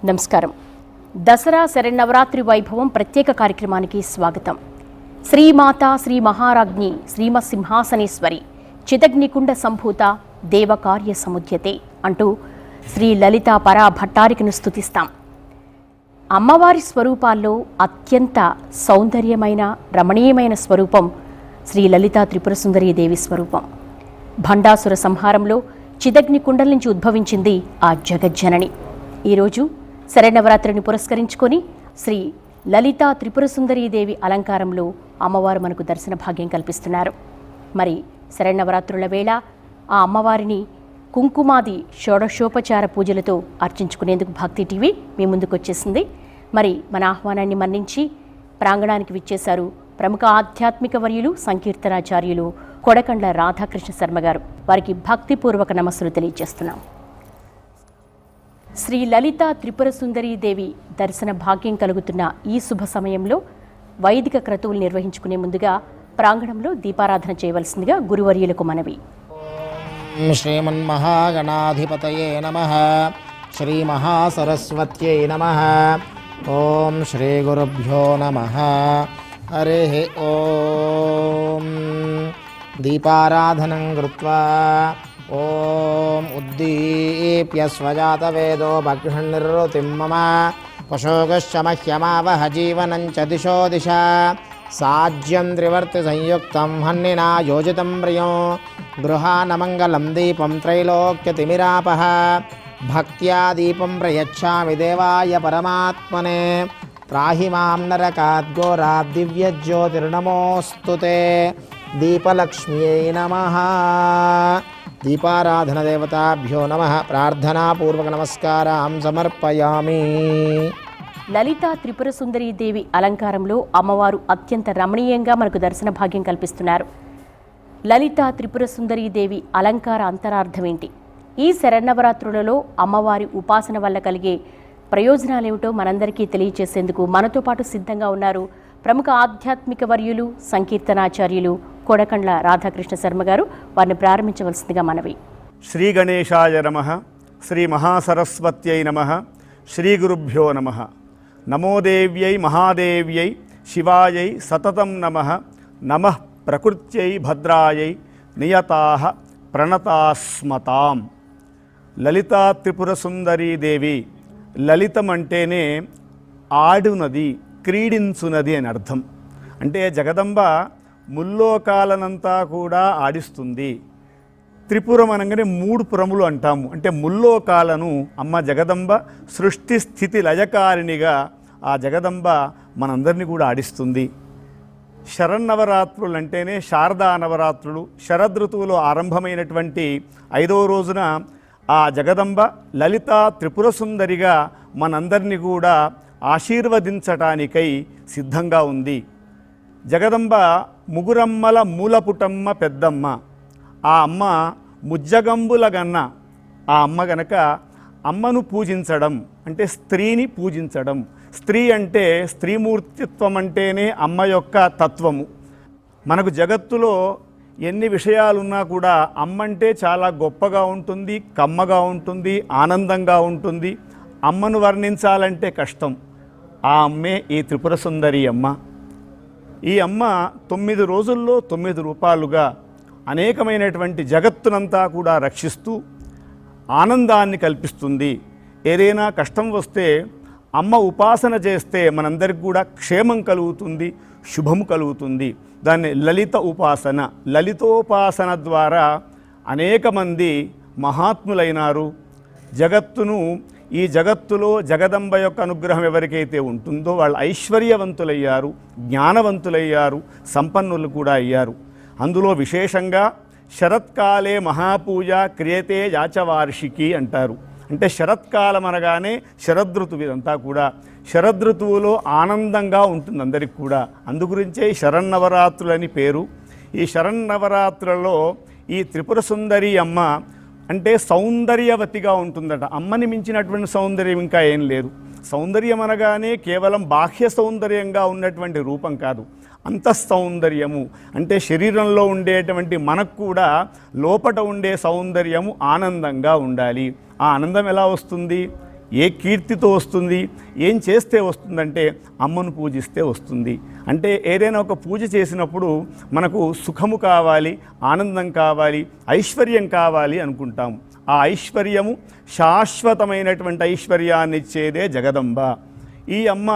నమస్కారం. దసరా శరన్నవరాత్రి వైభవం ప్రత్యేక కార్యక్రమానికి స్వాగతం. శ్రీమాత శ్రీ మహారాజ్ఞి శ్రీమసింహాసనేశ్వరి చిదగ్నికుండ సంభూత దేవకార్య సముద్యతే అంటూ శ్రీ లలితా పరా భట్టారికను స్తుతిస్తాం. అమ్మవారి స్వరూపాల్లో అత్యంత సౌందర్యమైన రమణీయమైన స్వరూపం శ్రీ లలితా త్రిపురసుందరీ దేవి స్వరూపం. భండాసుర సంహారంలో చిదగ్నికుండల నుంచి ఉద్భవించింది ఆ జగజ్జనని. ఈరోజు శరన్నవరాత్రిని పురస్కరించుకొని శ్రీ లలితా త్రిపురసుందరీదేవి అలంకారంలో అమ్మవారు మనకు దర్శన భాగ్యం కల్పిస్తున్నారు. మరి శరన్నవరాత్రుల వేళ ఆ అమ్మవారిని కుంకుమాది షోడశోపచార పూజలతో అర్చించుకునేందుకు భక్తి టీవీ మీ ముందుకు వచ్చేసింది. మరి మన ఆహ్వానాన్ని మన్నించి ప్రాంగణానికి విచ్చేశారు ప్రముఖ ఆధ్యాత్మిక వర్యులు సంకీర్తనాచార్యులు కొడకండ్ల రాధాకృష్ణ శర్మ గారు. వారికి భక్తిపూర్వక నమస్సులు తెలియజేస్తున్నాం. శ్రీ లలితా త్రిపురసుందరీదేవి దర్శన భాగ్యం కలుగుతున్న ఈ శుభ సమయంలో వైదిక క్రతువులు నిర్వహించుకునే ముందుగా ప్రాంగణంలో దీపారాధన చేయవలసిందిగా గురువర్యులకు మనవి. శ్రీమన్మహాగణాధిపతయే నమః. శ్రీ మహాసరస్వత్యై నమః. ఓం శ్రీ గురుభ్యో నమః. హరి ఓం. దీపారాధనం కృత్వా ఓం ఉద్దీప్య స్వజాతవేదో భక్షణిర్రుతిం మమ పశోగశ్చ మహ్యమావహ జీవనం చ దిశో దిశ సాజ్యం త్రివర్తి సంయుక్తం హన్నినా యోజితం ప్రియం గృహానమంగళం దీపం త్రైలోక్యతిమిరాపః భక్త్యా దీపం ప్రయచ్ఛామి దేవాయ పరమాత్మనే త్రాహి మాం నరకాద్ఘోరాద్ దివ్యజ్యోతిర్నమోऽస్తు తే. దీపలక్ష్మ్యై నమః. దీపారాధన దేవతాభ్యో నమః. ప్రార్థనాపూర్వక నమస్కారం సమర్పయామి. లలితా త్రిపురసుందరీదేవి అలంకారంలో అమ్మవారు అత్యంత రమణీయంగా మనకు దర్శన భాగ్యం కల్పిస్తున్నారు. లలితా త్రిపురసుందరీదేవి అలంకార అంతరార్థం ఏంటి? ఈ శరన్నవరాత్రులలో అమ్మవారి ఉపాసన వల్ల కలిగే ప్రయోజనాలేమిటో మనందరికీ తెలియచేసేందుకు మనతో పాటు సిద్ధంగా ఉన్నారు ప్రముఖ ఆధ్యాత్మిక వర్యులు సంకీర్తనాచార్యులు కొడకండ్ల రాధాకృష్ణ శర్మ గారు. వారిని ప్రారంభించవలసిందిగా మనవి. శ్రీ గణేశాయ నమః. శ్రీ మహాసరస్వత్యై నమః. శ్రీ గురుభ్యో నమః. నమోదేవ్యై మహాదేవ్యై శివాయై సతతం నమః. నమః ప్రకృత్యై భద్రాయై నియతాః ప్రణతాస్మతాం. లలితా త్రిపురసుందరీదేవి. లలితం అంటేనే ఆడునది, క్రీడించునది అని అర్థం. అంటే జగదంబ ముల్లోకాలనంతా కూడా ఆడిస్తుంది. త్రిపురం అనగానే 3 పురములు అంటాము. అంటే ముల్లోకాలను అమ్మ జగదంబ సృష్టి స్థితి లయకారిణిగా ఆ జగదంబ మనందరినీ కూడా ఆడిస్తుంది. శరన్నవరాత్రులు అంటేనే శారదా నవరాత్రులు. శరదృతువులో ఆరంభమైనటువంటి 5వ రోజున ఆ జగదంబ లలితా త్రిపురసుందరిగా మనందరినీ కూడా ఆశీర్వదించటానికై సిద్ధంగా ఉంది. జగదంబ ముగురమ్మల మూలపుటమ్మ పెద్దమ్మ. ఆ అమ్మ ముజ్జగంబుల గన్న. ఆ అమ్మ గనక అమ్మను పూజించడం అంటే స్త్రీని పూజించడం. స్త్రీ అంటే స్త్రీమూర్తిత్వం అంటేనే అమ్మ యొక్క తత్వము. మనకు జగత్తులో ఎన్ని విషయాలున్నా కూడా అమ్మంటే చాలా గొప్పగా ఉంటుంది, కమ్మగా ఉంటుంది, ఆనందంగా ఉంటుంది. అమ్మను వర్ణించాలంటే కష్టం. ఆ అమ్మే ఈ త్రిపురసుందరి అమ్మ. ఈ అమ్మ 9 రోజుల్లో 9 రూపాలుగా అనేకమైనటువంటి జగత్తునంతా కూడా రక్షిస్తూ ఆనందాన్ని కల్పిస్తుంది. ఏదైనా కష్టం వస్తే అమ్మ ఉపాసన చేస్తే మనందరికి కూడా క్షేమం కలుగుతుంది, శుభము కలుగుతుంది. దాన్ని లలిత ఉపాసన. లలితోపాసన ద్వారా అనేక మంది మహాత్ములైనారు. జగత్తును ఈ జగత్తులో జగదంబ యొక్క అనుగ్రహం ఎవరికైతే ఉంటుందో వాళ్ళు ఐశ్వర్యవంతులయ్యారు, జ్ఞానవంతులయ్యారు, సంపన్నులు కూడా అయ్యారు. అందులో విశేషంగా శరత్కాలే మహాపూజ క్రియతే యాచవార్షికి అంటారు. అంటే శరత్కాలం అనగానే శరదృతువు. ఇదంతా కూడా శరదృతువులో ఆనందంగా ఉంటుంది అందరికి కూడా. అందుగురించే శరన్నవరాత్రులని పేరు. ఈ శరన్నవరాత్రులలో ఈ త్రిపురసుందరి అమ్మ అంటే సౌందర్యవతిగా ఉంటుందట. అమ్మని మించినటువంటి సౌందర్యం ఇంకా ఏం లేదు. సౌందర్యం అనగానే కేవలం బాహ్య సౌందర్యంగా ఉన్నటువంటి రూపం కాదు, అంతఃసౌందర్యము అంటే శరీరంలో ఉండేటువంటి మనకు కూడా లోపట ఉండే సౌందర్యము ఆనందంగా ఉండాలి. ఆ ఆనందం ఎలా వస్తుంది? ఏ కీర్తితో వస్తుంది? ఏం చేస్తే వస్తుందంటే అమ్మను పూజిస్తే వస్తుంది. అంటే ఏదైనా ఒక పూజ చేసినప్పుడు మనకు సుఖము కావాలి, ఆనందం కావాలి, ఐశ్వర్యం కావాలి అనుకుంటాం. ఆ ఐశ్వర్యము శాశ్వతమైనటువంటి ఐశ్వర్యాన్ని ఇచ్చేదే జగదంబ. ఈ అమ్మ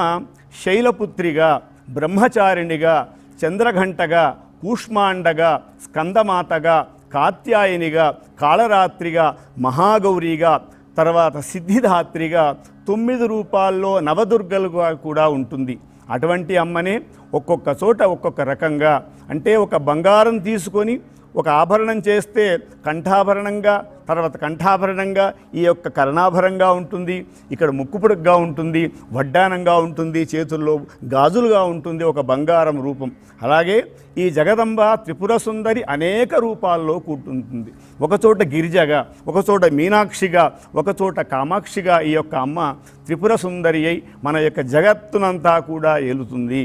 శైలపుత్రిగా, బ్రహ్మచారిణిగా, చంద్రఘంటగా, కూష్మాండగా, స్కందమాతగా, కాత్యాయనిగా, కాళరాత్రిగా, మహాగౌరిగా, తర్వాత సిద్ధిదాత్రిగా 9 రూపాల్లో నవదుర్గలుగా కూడా ఉంటుంది. అటువంటి అమ్మనే ఒక్కొక్క చోట ఒక్కొక్క రకంగా, అంటే ఒక బంగారం తీసుకొని ఒక ఆభరణం చేస్తే కంఠాభరణంగా, తర్వాత కంఠాభరణంగా ఈ యొక్క కర్ణాభరణంగా ఉంటుంది, ఇక్కడ ముక్కుపుడుగ్గా ఉంటుంది, వడ్డానంగా ఉంటుంది, చేతుల్లో గాజులుగా ఉంటుంది, ఒక బంగారం రూపం. అలాగే ఈ జగదంబ త్రిపుర సుందరి అనేక రూపాల్లో కూర్చుంటుంది. ఒకచోట గిరిజగా, ఒకచోట మీనాక్షిగా, ఒకచోట కామాక్షిగా ఈ యొక్క అమ్మ త్రిపుర సుందరి అయి మన యొక్క జగత్తునంతా కూడా ఏలుతుంది.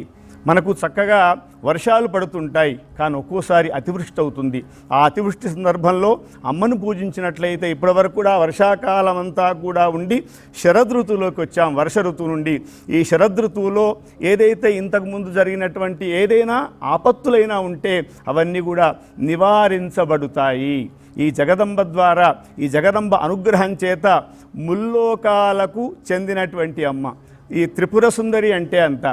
మనకు చక్కగా వర్షాలు పడుతుంటాయి, కానీ ఒక్కోసారి అతివృష్టి అవుతుంది. ఆ అతివృష్టి సందర్భంలో అమ్మను పూజించినట్లయితే ఇప్పటివరకు కూడా వర్షాకాలం అంతా కూడా ఉండి శరదృతువులోకి వచ్చాం. వర్ష ఋతువు నుండి ఈ శరదృతువులో ఏదైతే ఇంతకుముందు జరిగినటువంటి ఏదైనా ఆపత్తులైనా ఉంటే అవన్నీ కూడా నివారించబడతాయి ఈ జగదంబ ద్వారా. ఈ జగదంబ అనుగ్రహం చేత ముల్లోకాలకు చెందినటువంటి అమ్మ ఈ త్రిపుర సుందరి. అంటే అంత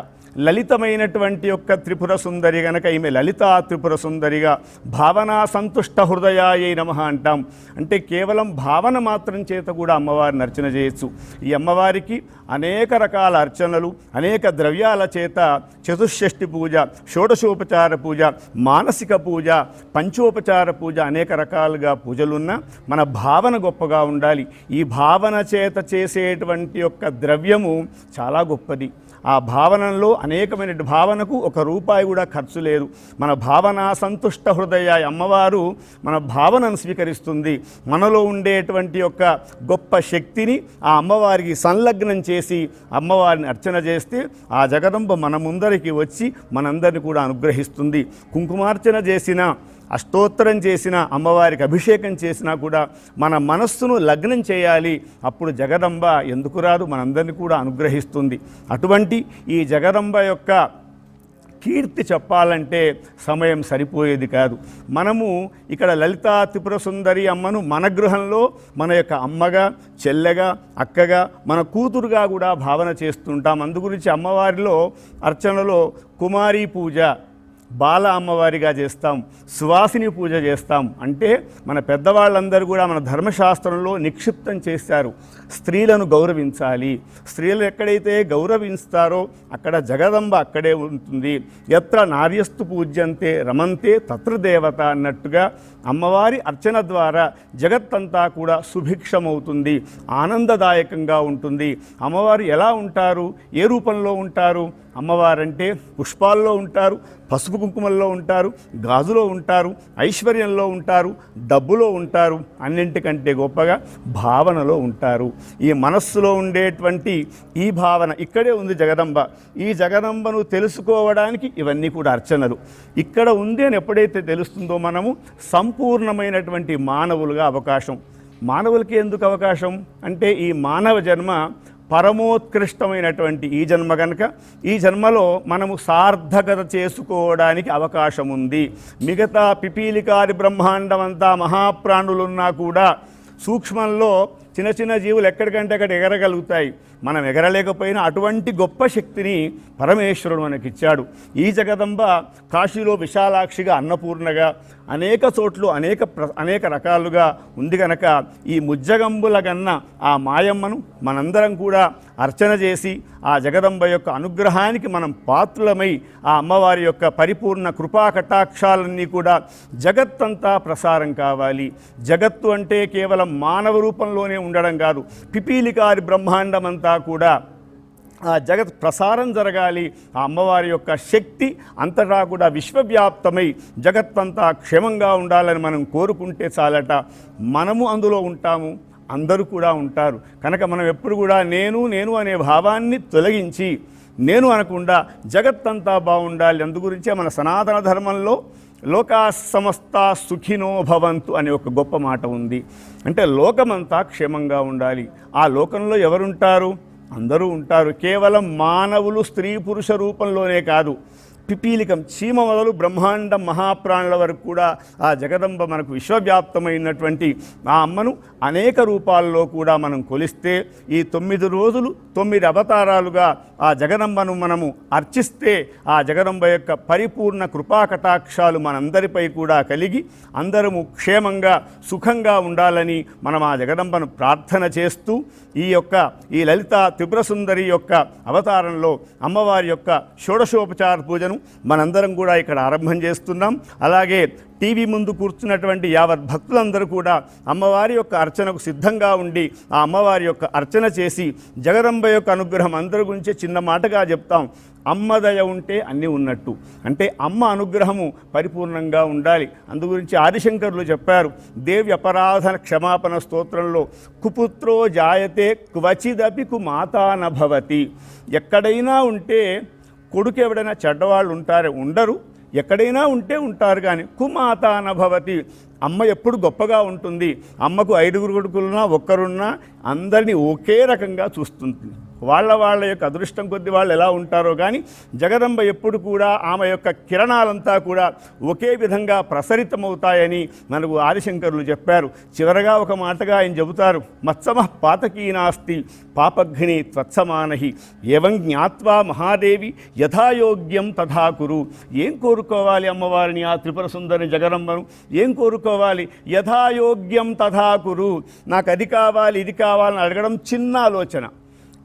లలితమైనటువంటి యొక్క త్రిపుర సుందరి గనక ఈమె లలితా త్రిపుర సుందరిగా భావనా సంతుష్ట హృదయాయై నమః అంటాం. అంటే కేవలం భావన మాత్రం చేత కూడా అమ్మవారిని అర్చన చేయొచ్చు. ఈ అమ్మవారికి అనేక రకాల అర్చనలు, అనేక ద్రవ్యాల చేత చతుషష్ఠి పూజ, షోడశోపచార పూజ, మానసిక పూజ, పంచోపచార పూజ, అనేక రకాలుగా పూజలున్న మన భావన గొప్పగా ఉండాలి. ఈ భావన చేత చేసేటువంటి యొక్క ద్రవ్యము చాలా గొప్పది. ఆ భావనలో అనేకమైన భావనకు ₹1 కూడా ఖర్చు లేదు. మన భావన సంతుష్ట హృదయ అమ్మవారు మన భావనను స్వీకరిస్తుంది. మనలో ఉండేటువంటి యొక్క గొప్ప శక్తిని ఆ అమ్మవారికి సంలగ్నం చేసి అమ్మవారిని అర్చన చేస్తే ఆ జగదంబ మన ముందరికి వచ్చి మనందరినీ కూడా అనుగ్రహిస్తుంది. కుంకుమార్చన చేసిన, అష్టోత్తరం చేసిన, అమ్మవారికి అభిషేకం చేసినా కూడా మన మనస్సును లగ్నం చేయాలి. అప్పుడు జగదంబ ఎందుకు రాదు, మనందరినీ కూడా అనుగ్రహిస్తుంది. అటువంటి ఈ జగదంబ యొక్క కీర్తి చెప్పాలంటే సమయం సరిపోయేది కాదు. మనము ఇక్కడ లలితా త్రిపుర సుందరి అమ్మను మన గృహంలో మన యొక్క అమ్మగా, చెల్లెగా, అక్కగా, మన కూతురుగా కూడా భావన చేస్తుంటాం. అందుగురించి అమ్మవారిలో అర్చనలో కుమారీ పూజ బాల అమ్మవారిగా చేస్తాం, సువాసిని పూజ చేస్తాం. అంటే మన పెద్దవాళ్ళందరూ కూడా మన ధర్మశాస్త్రంలో నిక్షిప్తం చేశారు, స్త్రీలను గౌరవించాలి. స్త్రీలు ఎక్కడైతే గౌరవిస్తారో అక్కడ జగదంబ అక్కడే ఉంటుంది. ఎత్ర నార్యస్తు పూజ్యంతే రమంతే తత్ర దేవత అన్నట్టుగా అమ్మవారి అర్చన ద్వారా జగత్తంతా కూడా సుభిక్షమవుతుంది, ఆనందదాయకంగా ఉంటుంది. అమ్మవారు ఎలా ఉంటారు, ఏ రూపంలో ఉంటారు? అమ్మవారంటే పుష్పాల్లో ఉంటారు, పసుపు కుంకుమల్లో ఉంటారు, గాజులో ఉంటారు, ఐశ్వర్యంలో ఉంటారు, డబ్బులో ఉంటారు, అన్నింటికంటే గొప్పగా భావనలో ఉంటారు. ఈ మనస్సులో ఉండేటువంటి ఈ భావన ఇక్కడే ఉంది జగదంబ. ఈ జగదంబను తెలుసుకోవడానికి ఇవన్నీ కూడా అర్చనలు. ఇక్కడ ఉంది అని ఎప్పుడైతే తెలుస్తుందో మనము సంపూర్ణమైనటువంటి మానవులుగా అవకాశం. మానవులకి ఎందుకు అవకాశం అంటే ఈ మానవ జన్మ పరమోత్కృష్టమైనటువంటి ఈ జన్మ కనుక ఈ జన్మలో మనము సార్థకత చేసుకోవడానికి అవకాశం ఉంది. మిగతా పిపీలికారి బ్రహ్మాండం అంతా మహాప్రాణులున్నా కూడా సూక్ష్మంలో చిన్న చిన్న జీవులు ఎక్కడికంటే అక్కడ ఎగరగలుగుతాయి. మనం ఎగరలేకపోయినా అటువంటి గొప్ప శక్తిని పరమేశ్వరుడు మనకిచ్చాడు. ఈ జగదంబ కాశీలో విశాలాక్షిగా, అన్నపూర్ణగా, అనేక చోట్ల అనేక రకాలుగా ఉంది కనుక ఈ ముజ్జగంబుల గన్న ఆ మాయమ్మను మనందరం కూడా అర్చన చేసి ఆ జగదంబ యొక్క అనుగ్రహానికి మనం పాత్రులమై ఆ అమ్మవారి యొక్క పరిపూర్ణ కృపా కటాక్షాలన్నీ కూడా జగత్తంతా ప్రసారం కావాలి. జగత్తు అంటే కేవలం మానవ రూపంలోనే ఉండడం కాదు, పిపీలికారి బ్రహ్మాండమంతా కూడా ఆ జగత్ ప్రసారం జరగాలి, ఆ అమ్మవారి యొక్క శక్తి అంతటా కూడా విశ్వవ్యాప్తమై జగత్తంతా క్షేమంగా ఉండాలని మనం కోరుకుంటే చాలట. మనము అందులో ఉంటాము, అందరూ కూడా ఉంటారు. కనుక మనం ఎప్పుడు కూడా నేను అనే భావాన్ని తొలగించి నేను అనకుండా జగత్తంతా బాగుండాలి. అందుగురించే మన సనాతన ధర్మంలో లోకా సమస్త సుఖినో భవంతు అనే ఒక గొప్ప మాట ఉంది. అంటే లోకమంతా క్షేమంగా ఉండాలి. ఆ లోకంలో ఎవరుంటారు? అందరూ ఉంటారు. కేవలం మానవులు స్త్రీ పురుష రూపంలోనే కాదు, పిపీలికం చీమ మొదలు బ్రహ్మాండం మహాప్రాణుల వరకు కూడా ఆ జగదంబ మనకు విశ్వవ్యాప్తమైనటువంటి ఆ అమ్మను అనేక రూపాల్లో కూడా మనం కొలిస్తే ఈ 9 రోజులు 9 అవతారాలుగా ఆ జగదంబను మనము అర్చిస్తే ఆ జగదంబ యొక్క పరిపూర్ణ కృపాకటాక్షాలు మనందరిపై కూడా కలిగి అందరము క్షేమంగా సుఖంగా ఉండాలని మనం ఆ జగదంబను ప్రార్థన చేస్తూ ఈ లలిత త్రిపుర సుందరి యొక్క అవతారంలో అమ్మవారి యొక్క షోడశోపచార పూజను మనందరం కూడా ఇక్కడ ఆరంభం చేస్తున్నాం. అలాగే టీవీ ముందు కూర్చున్నటువంటి యావత్ భక్తులందరూ కూడా అమ్మవారి యొక్క అర్చనకు సిద్ధంగా ఉండి ఆ అమ్మవారి యొక్క అర్చన చేసి జగదంబ యొక్క అనుగ్రహం అందరి గురించి చిన్న మాటగా చెప్తాం. అమ్మ దయ ఉంటే అన్నీ ఉన్నట్టు. అంటే అమ్మ అనుగ్రహము పరిపూర్ణంగా ఉండాలి. అందుగురించి ఆదిశంకరులు చెప్పారు, దేవి అపరాధన క్షమాపణ స్తోత్రంలో కుపుత్రో జాయతే క్వచిదపి కుమాతా నభవతి. ఎక్కడైనా ఉంటే కొడుకు ఎవడైనా చెడ్డవాళ్ళు ఉండరు, ఎక్కడైనా ఉంటే ఉంటారు, కానీ కుమాత అనభవతి, అమ్మ ఎప్పుడు గొప్పగా ఉంటుంది. అమ్మకు 5 కొడుకులున్నా ఒక్కరున్నా అందరినీ ఒకే రకంగా చూస్తుంది. వాళ్ళ యొక్క అదృష్టం కొద్ది వాళ్ళు ఎలా ఉంటారో కానీ జగదంబ ఎప్పుడు కూడా ఆమె యొక్క కిరణాలంతా కూడా ఒకే విధంగా ప్రసరితమవుతాయని మనకు ఆదిశంకరులు చెప్పారు. చివరగా ఒక మాటగా ఆయన చెబుతారు, మత్సమః పాతకీ నాస్తి పాపఘ్ని త్వత్సమానహి ఏవం జ్ఞాత్వా మహాదేవి యథాయోగ్యం తథా కురు. ఏం కోరుకోవాలి అమ్మవారిని, ఆ త్రిపుర సుందరి జగదంబను ఏం కోరుకోవాలి? యథాయోగ్యం తథా కురు. నాకు అది కావాలి ఇది కావాలని అడగడం చిన్న ఆలోచన.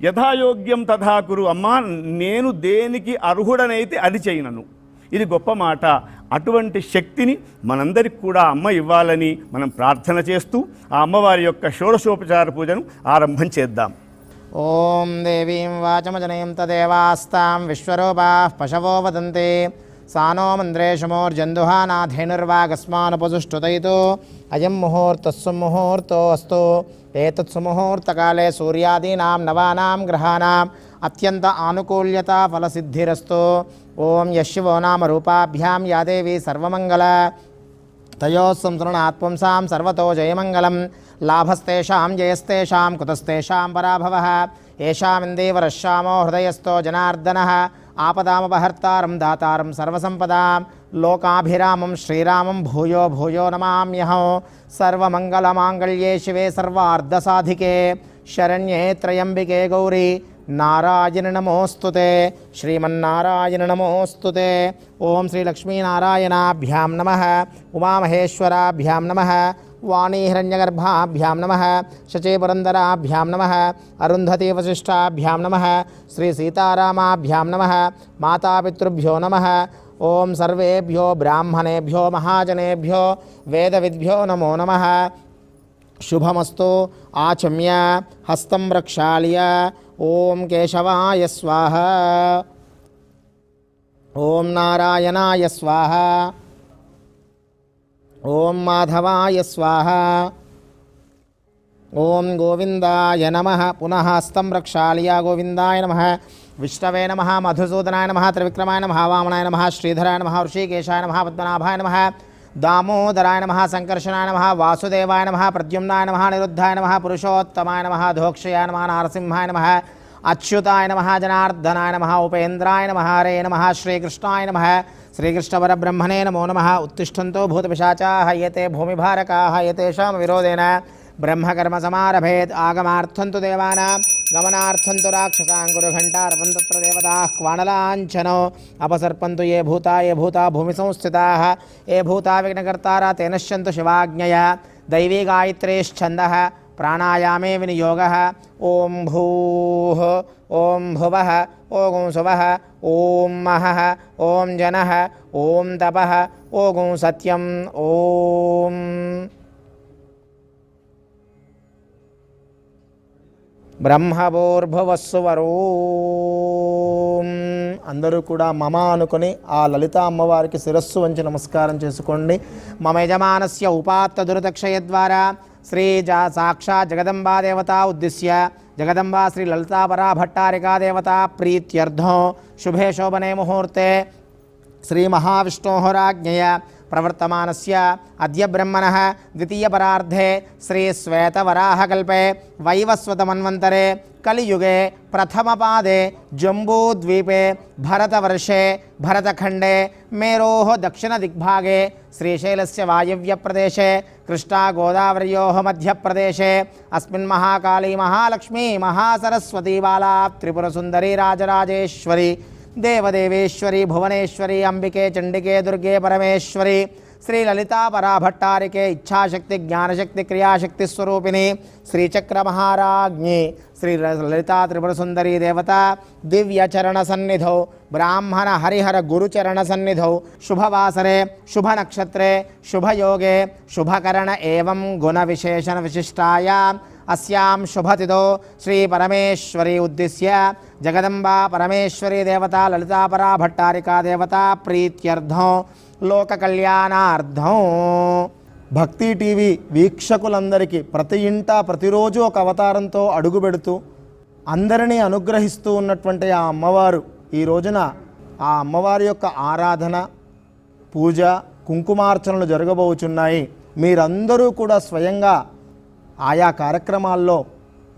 యథాయోగ్యం తథాకురు. అమ్మా, నేను దేనికి అర్హుడనైతే అది చేయనను. ఇది గొప్ప మాట. అటువంటి శక్తిని మనందరికి కూడా అమ్మ ఇవ్వాలని మనం ప్రార్థన చేస్తూ ఆ అమ్మవారి యొక్క షోడశోపచార పూజను ఆరంభం చేద్దాం. ఓం దేవీం వాచమజనయం తదేవాస్తాం విశ్వరూపాః పశవో వదంతే సానో మంద్రేషమోర్జందుహానాధేనుర్వాగస్మానుపసుష్టుతయితో అయం ముహూర్తస్సు ముహూర్తో అస్తు. ఏతత్సు ముహూర్తకాలే సూర్యాదీనాం నవానాం గ్రహాణాం అత్యంత ఆనుకూల్యత ఫలసిద్ధిరస్తు. ఓం యశివో నామ రూపాభ్యాం యా దేవి సర్వమంగళ తయోః సంసృణాత్ పుంసాం సర్వతో జయమంగళం. లాభస్తేషాం జయస్తేషాం కుతస్తేషాం పరాభవః. ఏషామిందేవరశ్యామో హృదయస్థో జనార్దనః. ఆపదామపహర్తారం దాతారం సర్వసంపదాం. లోకాభిరామం శ్రీరామం భూయో భూయో నమామ్యహం. సర్వమంగళమాంగళ్యే శివే సర్వార్ధసాధికే శరణ్యే త్రయంబికే గౌరీ నారాయణ నమోస్తుతే. శ్రీమన్నారాయణ నమోస్తుతే. ఓం శ్రీ లక్ష్మీనారాయణాభ్యాం నమః. ఉమామహేశ్వరాభ్యాం నమః. వాణీహిరణ్యగర్భాభ్యాం నమః. శచీపురందరాభ్యాం నమః. అరుంధతీ వశిష్టాభ్యాం నమః. శ్రీ సీతారామాభ్యాం నమః. మాతాపితృభ్యో నమః. ఓం సర్వేభ్యో బ్రాహ్మణేభ్యో మహాజనేభ్యో వేదవిద్భ్యో నమో నమః. శుభమస్తు. ఆచమ్య హస్తం ప్రక్షాళ్య. ఓం కేశవాయ స్వాహ. ఓం నారాయణాయ స్వాహ. ఓం మాధవాయ స్వాహ. ఓం గోవిందాయ నమః. పునః హస్తం ప్రక్షాళ్య. గోవిందాయ నమః. విష్ణవే నమః. మధుసూదనాయ నమః. త్రివిక్రమాయ నమః. వామనాయ నమః. శ్రీధరాయ నమః. ఋషికేశాయ నమః. పద్మనాభాయ నమః. దామోదరాయ నమః. సంకర్షణాయ నమః. వాసుదేవాయ నమః. ప్రద్యుమ్నాయ నమః. నిరుద్ధాయ నమః. పురుషోత్తమాయ నమః. ధోక్షయాయ నమః. నారసింహాయ నమః. అచ్యుతాయ నమః. జనార్దనాయ నమః. ఉపేంద్రాయ నమః. హరే నమః. శ్రీకృష్ణాయ నమః. శ్రీకృష్ణపరబ్రహ్మణే నమో నమః. ఉత్తిష్టంతో భూతపిశాచాః యతే భూమిభారకాః యతేషాం విరోధేన బ్రహ్మకర్మ సమారభేత్. ఆగమార్థం తు దేవానాం గమనార్థం తు రాక్షసాం గురు ఘంటారవం తత్ర దేవతాః క్వాణలాంఛనో అపసర్పంతు ఏ భూతా భూమి సంస్థితాః. ఏ భూతా విఘ్నకర్తారా తేన నశ్యంతు శివాజ్ఞయా. దైవీ గాయత్రేశ్ఛందః ప్రాణాయామే వినియోగః. ఓం భూః ఓం భువః ఓం సువః ఓం మహః ఓం జనః ఓం తపః ఓం సత్యం. ఓం బ్రహ్మభూర్భువస్సువరోం. అందరూ కూడా మమ అనుకొని ఆ లలిత అమ్మవారికి శిరస్సు వంచి నమస్కారం చేసుకోండి. మమ యజమానస్య ఉపాత్త దురదక్షయ ద్వారా శ్రీ సాక్షాత్ జగదంబా దేవత ఉద్దిశ్య జగదంబా శ్రీ లలితాపరా భట్టారికా దేవత ప్రీత్యర్థం శుభే శోభనే ముహూర్తే శ్రీ మహావిష్ణోః రాజ్ఞయ ప్రవర్తమానస్య అద్య బ్రహ్మణః ద్వితీయపరార్ధే శ్రీ శ్వేతవరాహకల్పే వైవస్వతమన్వంతరే కలియుగే ప్రథమపాదే జంబూద్వీపే భరతవర్షే భరతఖండే మేరోః దక్షిణదిగ్భాగే శ్రీశైలస్య వాయవ్యప్రదేశే కృష్ణా గోదావర్యోః మధ్యప్రదేశే అస్మిన్ మహాకాళీ మహాలక్ష్మీ మహాసరస్వతీ బాలా త్రిపురసుందరీ రాజరాజేశ్వరి దేవదేవేశ్వరి భువనేశ్వరి అంబికే చండికే దుర్గే పరమేశ్వరి శ్రీ లలితా పరాభట్టారికే ఇచ్ఛాశక్తి జ్ఞానశక్తి క్రియాశక్తి స్వరూపిణి శ్రీచక్ర మహారాజ్ఞి శ్రీ లలితా త్రిపురసుందరీ దేవత దివ్యచరణ సన్నిధౌ బ్రాహ్మణ హరిహర గురుచరణ సన్నిధౌ శుభవాసరే శుభనక్షత్రే శుభయోగే శుభకరణ ఏవం గుణ విశేషణ విశిష్టాయాం అస్యాం శుభతిథౌ శ్రీ పరమేశ్వరి ఉద్దిశ్య జగదంబా పరమేశ్వరి దేవత లలితాపరా భట్టారికా దేవత ప్రీత్యర్థం లోక కళ్యాణార్థం. భక్తి టీవీ వీక్షకులందరికీ ప్రతి ఇంట ప్రతిరోజు ఒక అవతారంతో అడుగు పెడుతూ అందరినీ అనుగ్రహిస్తూ ఉన్నటువంటి ఆ అమ్మవారు ఈ రోజున ఆ అమ్మవారి యొక్క ఆరాధన పూజ కుంకుమార్చనలు జరగబోచున్నాయి. మీరందరూ కూడా స్వయంగా ఆయా కార్యక్రమాల్లో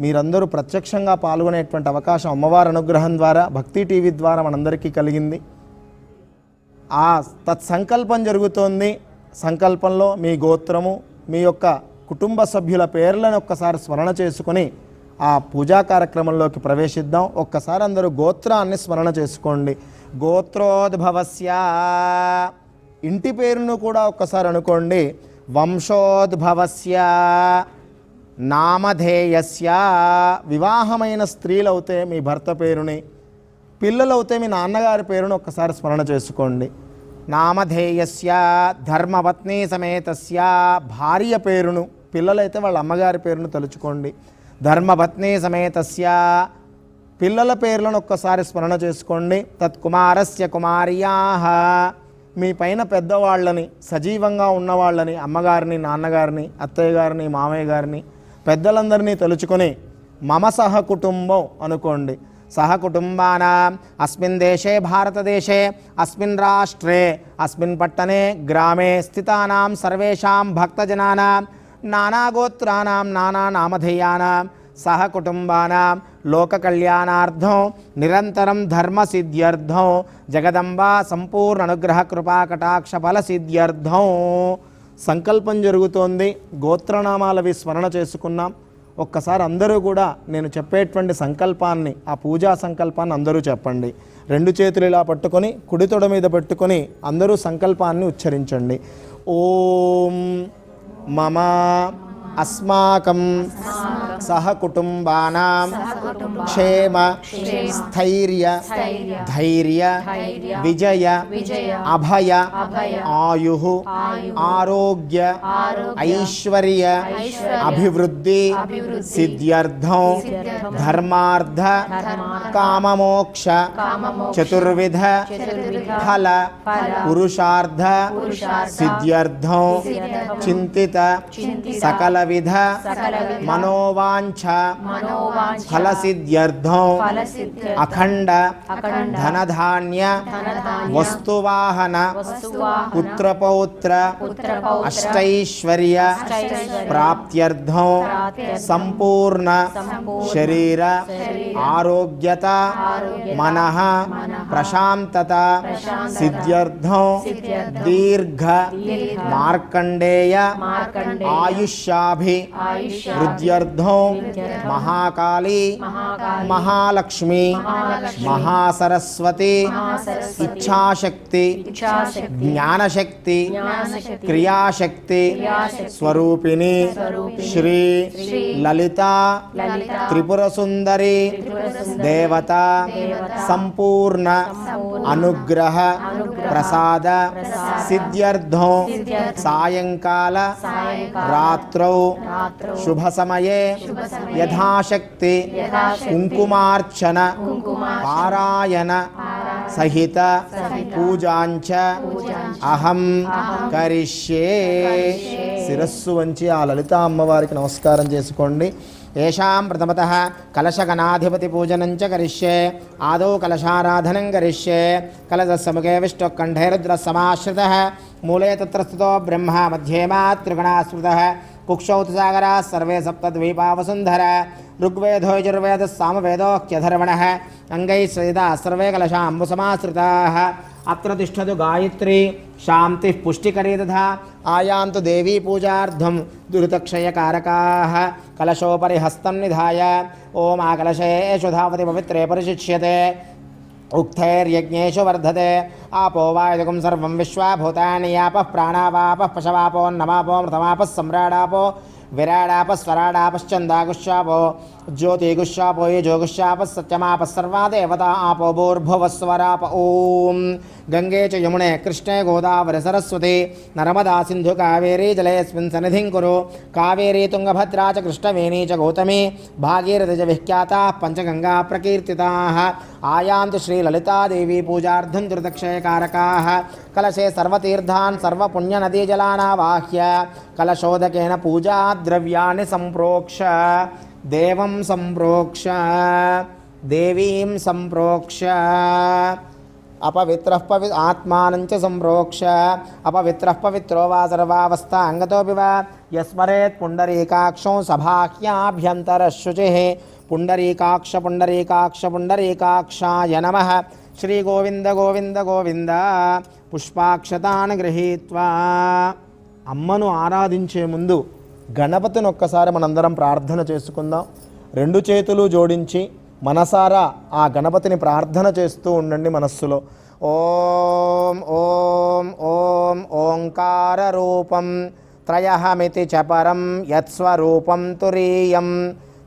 మీరందరూ ప్రత్యక్షంగా పాల్గొనేటువంటి అవకాశం అమ్మవారి అనుగ్రహం ద్వారా భక్తి టీవీ ద్వారా మనందరికీ కలిగింది. ఆ తత్సంకల్పం జరుగుతోంది. సంకల్పంలో మీ గోత్రము మీ యొక్క కుటుంబ సభ్యుల పేర్లను ఒక్కసారి స్మరణ చేసుకొని ఆ పూజా కార్యక్రమంలోకి ప్రవేశిద్దాం. ఒక్కసారి అందరూ గోత్రాన్ని స్మరణ చేసుకోండి. గోత్రోద్భవస్య ఇంటి పేరును కూడా ఒక్కసారి అనుకోండి. వంశోద్భవస్య నామధేయస్య వివాహమైన స్త్రీలవుతే మీ భర్త పేరుని, పిల్లలవుతే మీ నాన్నగారి పేరును ఒక్కసారి స్మరణ చేసుకోండి. నామధేయస్య ధర్మపత్ని సమేతస్య భార్య పేరును, పిల్లలైతే వాళ్ళ అమ్మగారి పేరును తలుచుకోండి. ధర్మపత్ని సమేతస్య పిల్లల పేర్లను ఒక్కసారి స్మరణ చేసుకోండి. తత్కుమారస్య కుమార్యాః మీ పైన పెద్దవాళ్ళని సజీవంగా ఉన్నవాళ్ళని అమ్మగారిని నాన్నగారిని అత్తయ్య గారిని మామయ్య గారిని పెద్దలందరినీ తలుచుకొని మమ సహకుటుంబం అనుకోండి. సహకుటుంబానాం అస్మిన్ దేశే భారతదేశే అస్మిన్ రాష్ట్రే అస్మిన్ పట్టణే గ్రామే స్థితానాం సర్వేషాం భక్తజనానాం నానాగోత్రానాం నానానామధేయానాం సహకుటుంబానాం లోకకళ్యాణార్థం నిరంతరం ధర్మసిద్ధ్యర్థం జగదంబా సంపూర్ణ అనుగ్రహ కృపా కటాక్ష ఫలసిద్ధ్యర్థం. సంకల్పం జరుగుతోంది. గోత్రనామాలవి స్మరణ చేసుకున్నాం. ఒక్కసారి అందరూ కూడా నేను చెప్పేటువంటి సంకల్పాన్ని ఆ పూజా సంకల్పాన్ని అందరూ చెప్పండి. రెండు చేతులు ఇలా పట్టుకొని కుడి తొడ మీద పెట్టుకొని అందరూ సంకల్పాన్ని ఉచ్చరించండి. ఓం మమ అస్మాకం సహకుటుంబానాం క్షేమ స్థైర్య ధైర్య విజయ అభయ ఆయుః ఆరోగ్య ఐశ్వర్య అభివృద్ధి సిద్ధ్యర్థం ధర్మార్థ కామమోక్ష చతుర్విధ ఫల పురుషార్థ సిద్ధ్యర్థం చింతిత సకల విధ మనోవాంఛ ఫలసిద్ధ్యర్థం అఖండ ధనధాన్య వస్తువాహన పుత్రపౌత్ర అష్టైశ్వర్య ప్రాప్త్యర్థం సంపూర్ణ శరీర ఆరోగ్యత మనః ప్రశాంతత సిద్ధ్యర్థం దీర్ఘ మార్కండేయ ఆయుష్యాభి వృద్ధ్యర్థం మహాకాళీ మహాలక్ష్మి మహాసరస్వతి ఇచ్ఛా ఇచ్ఛాశక్తి జ్ఞానశక్తి క్రియాశక్తి స్వరూపిణి శ్రీ లలిత త్రిపుర సుందరి దేవత సంపూర్ణ అనుగ్రహ ప్రసాద సిద్ధ్యర్థం సాయంకాల రాత్రౌ శుభ సమయే యథాశక్తి కుంకుమార్చన పారాయణ సహిత పూజాంచ అహం కరిష్యే. శిరస్సు వంచి ఆ లలిత అమ్మవారికి నమస్కారం చేసుకోండి. ఏషాం ప్రథమతః కలశగణాధిపతి పూజనంచ కరిష్యే. ఆదౌ కలశారాధనం కరిష్యే. కలశసముఖే విష్ణుకంఠే రుద్రసమాశ్రితః మూలే తత్ర స్థితో బ్రహ్మ మధ్యే మాతృగణాస్మృతః కుక్షౌ సాగరాः సర్వే సప్తద్వీపా వసుంధరా ఋగ్వేదో యజుర్వేదः సామవేదోऽఖ్యధర్వణः అంగైः సహితాः సర్వే కలశాంబుసమాశ్రితాः. అత్ర తిష్టతు గాయత్రీ శాంతిః పుష్టికరీ తథా ఆయాంతు దేవీ పూజార్థం దురితక్షయకారకాः. కలశోపరి హస్తం నిధాయ ఓం ఆ కలశేషు ధావతి పవిత్రే పరిశిష్యతే ఉక్తైర్యజ్ఞేషు వర్ధతే. ఆపో వాయుదుకం సర్వం విశ్వా భూతాని యాపః ప్రాణావాపః పశవాపోన్నమాపో మృతమాపः సమ్రాడాపో విరాడాపస్వరాడాపశ్చందాగుశ్చాపో జ్యోతిగుశ్చాపో యజోగుశ్చాపः సత్యమాపः సర్వా దేవతా ఆపో భూర్భువస్వరాప. ఓం గంగే చ యమునే కృష్ణే గోదావరి సరస్వతి నర్మదా సింధు కావేరీ జలేస్మిన్ సన్నిధిం కురు. కావేరీ తుంగభద్రా చ కృష్ణవేణీ చ గౌతమి భాగీరథి చ విఖ్యాతాః పంచగంగా ప్రకీర్తితాః. ఆయాంతు శ్రీలలితాదేవీ పూజార్థం దురితక్షయకారకాः. కలశే సర్వతీర్థాన్ సర్వపుణ్యనదీజలానావాహ్య కలశోదకేన పూజాద్రవ్యాన్ని సంప్రోక్ష దేవం సంప్రోక్ష దేవీం సంప్రోక్ష అపవిత్రః ఆత్మానంచ సంప్రోక్ష అపవిత్రః పవిత్రో వా సర్వావస్థాంగతోపి వా యస్మరేత్ పుండరీకాక్షం సభాహ్యాభ్యంతరశుచిః. పుండరీకాక్ష పుండరీకాక్ష పుండరీకాక్షాయ నమః. శ్రీ గోవింద గోవింద గోవింద. పుష్పాక్షతాన్ గృహీత్వా. అమ్మను ఆరాధించే ముందు గణపతిని ఒక్కసారి మనందరం ప్రార్థన చేసుకుందాం. రెండు చేతులు జోడించి మనసారా ఆ గణపతిని ప్రార్థన చేస్తూ ఉండండి మనస్సులో. ఓం ఓం ఓం ఓంకార రూపం త్రయహమితి చపరం యత్స్వరూపం తురీయం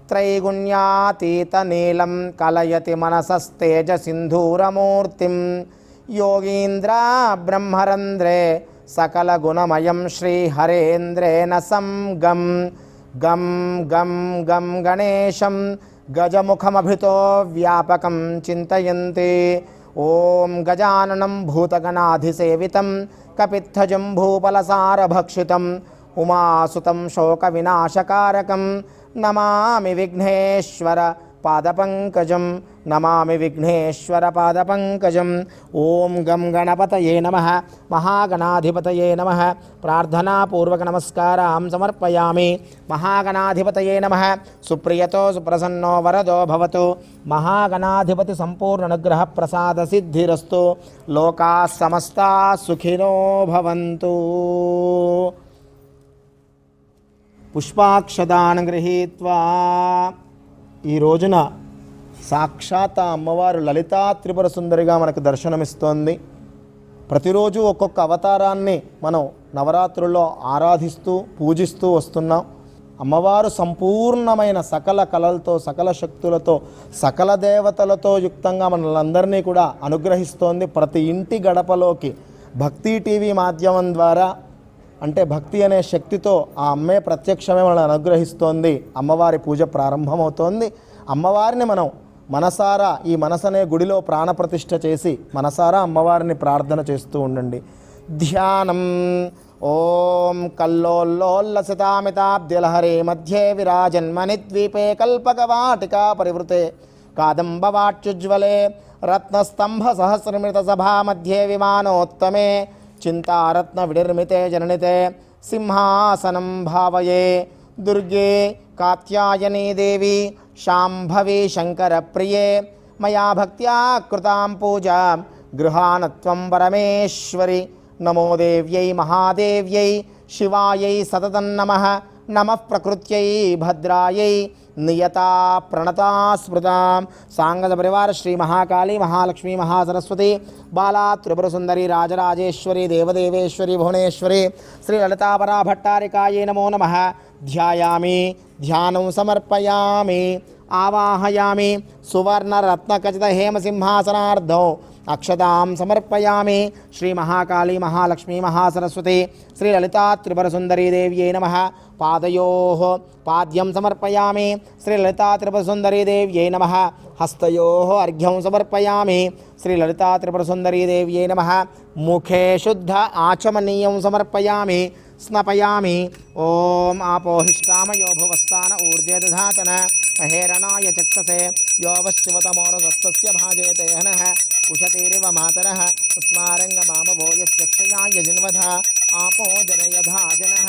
త్రైగుణ్యాతీత నీలం కలయతి మనసస్తేజ సింధూరమూర్తిం యోగీంద్ర బ్రహ్మరంధ్రే సకల గుణమయం శ్రీహరేంద్రేణ సంగం గం గం గం గణేశం గజముఖమభితో వ్యాపకం చింతయంతి. ఓం గజాననం భూతగణాధిసేవితం కపిత్థజంభూఫలసారభక్షితం ఉమాసుతం శోకవినాశకారకం నమామి విఘ్నేశ్వర పాదపంకజం నమామి విఘ్నేశ్వర పాదపంకజం. ఓం గం గణపతయే నమః మహాగణాధిపతయే నమః. ప్రార్థనాపూర్వక నమస్కారాం సమర్పయామి. మహాగణాధిపతయే నమః. సుప్రియతో సుప్రసన్నో వరదో భవతు. మహాగణాధిపతి సంపూర్ణ అనుగ్రహ ప్రసాద సిద్ధిరస్తు. లోకా సమస్తా సుఖినో భవంతు. పుష్పాక్షదాన్ గృహీత్వా. ఈ రోజున సాక్షాత్ అమ్మవారు లలితా త్రిపుర సుందరిగా మనకు దర్శనమిస్తోంది. ప్రతిరోజు ఒక్కొక్క అవతారాన్ని మనం నవరాత్రుల్లో ఆరాధిస్తూ పూజిస్తూ వస్తున్నాం. అమ్మవారు సంపూర్ణమైన సకల కళలతో సకల శక్తులతో సకల దేవతలతో యుక్తంగా మనలందరినీ కూడా అనుగ్రహిస్తోంది. ప్రతి ఇంటి గడపలోకి భక్తి టీవీ మాధ్యమం ద్వారా అంటే భక్తి అనే శక్తితో ఆ అమ్మే ప్రత్యక్షమే మనల్ని అనుగ్రహిస్తోంది. అమ్మవారి పూజ ప్రారంభమవుతోంది. అమ్మవారిని మనం మనసారా ఈ మనసనే గుడిలో ప్రాణప్రతిష్ఠ చేసి మనసారా అమ్మవారిని ప్రార్థన చేస్తూ ఉండండి. ధ్యానం. ఓం కల్లోల్లోల్లసితామితాబ్దిలహరే మధ్యే విరాజన్మని ద్వీపే కల్పకవాటికా పరివృతే కాదంబవాట్యుజ్వలే రత్నస్తంభ సహస్రమృత సభా మధ్యే విమానోత్తమే చింతారత్న వినిర్మితే జననితే సింహాసనం భావయే. దుర్గే కాత్యాయనీ దేవి శాంభవి శంకర ప్రియే మయా భక్త్యా కృతాం పూజా గృహాణత్వం పరమేశ్వరి. నమో దేవ్యై మహాదేవ్యై శివాయై సతతం నమః. నమః ప్రకృత్యై భద్రాయై నియతా ప్రణతా స్మృతాం సాంగద పరివార శ్రీ మహాకాళీ మహాలక్ష్మీ మహాసరస్వతి బాలా త్రిపుర సుందరి రాజరాజేశ్వరి దేవదేవేశ్వరి భువనేశ్వరి శ్రీ లలితాపరా భట్టారికాయే నమో నమః. ధ్యాయామి ధ్యానం సమర్పయామి ఆవాహయామి సువర్ణరత్నఖచిత హేమసింహాసనార్ధౌ అక్షతాం సమర్పయామి. శ్రీ మహాకాళీ మహాలక్ష్మీ మహాసరస్వతి శ్రీ లలితా త్రిపుర సుందరీ దేవ్యై నమః. పాదయోః పాద్యం సమర్పయామి శ్రీ లలితా త్రిపుర సుందరీ దేవ్యై నమః. హస్తయోః అర్ఘ్యం సమర్పయామి శ్రీ లలితా త్రిపుర సుందరీ దేవ్యై నమః. ముఖే శుద్ధ ఆచమనీయం సమర్పయామి స్నపయామి. ఓం ఆపోహిష్టామయో భువస్థాన ఊర్జే దధాతన మహేరణాయ చక్షసే యో వశివతమోరసస్తస్య భాజయతే హనః ఉషతీరివ మాతరః తస్మారంగ మామభోయస్య క్షయాయ జన్మధ ఆపో జనయధా జనః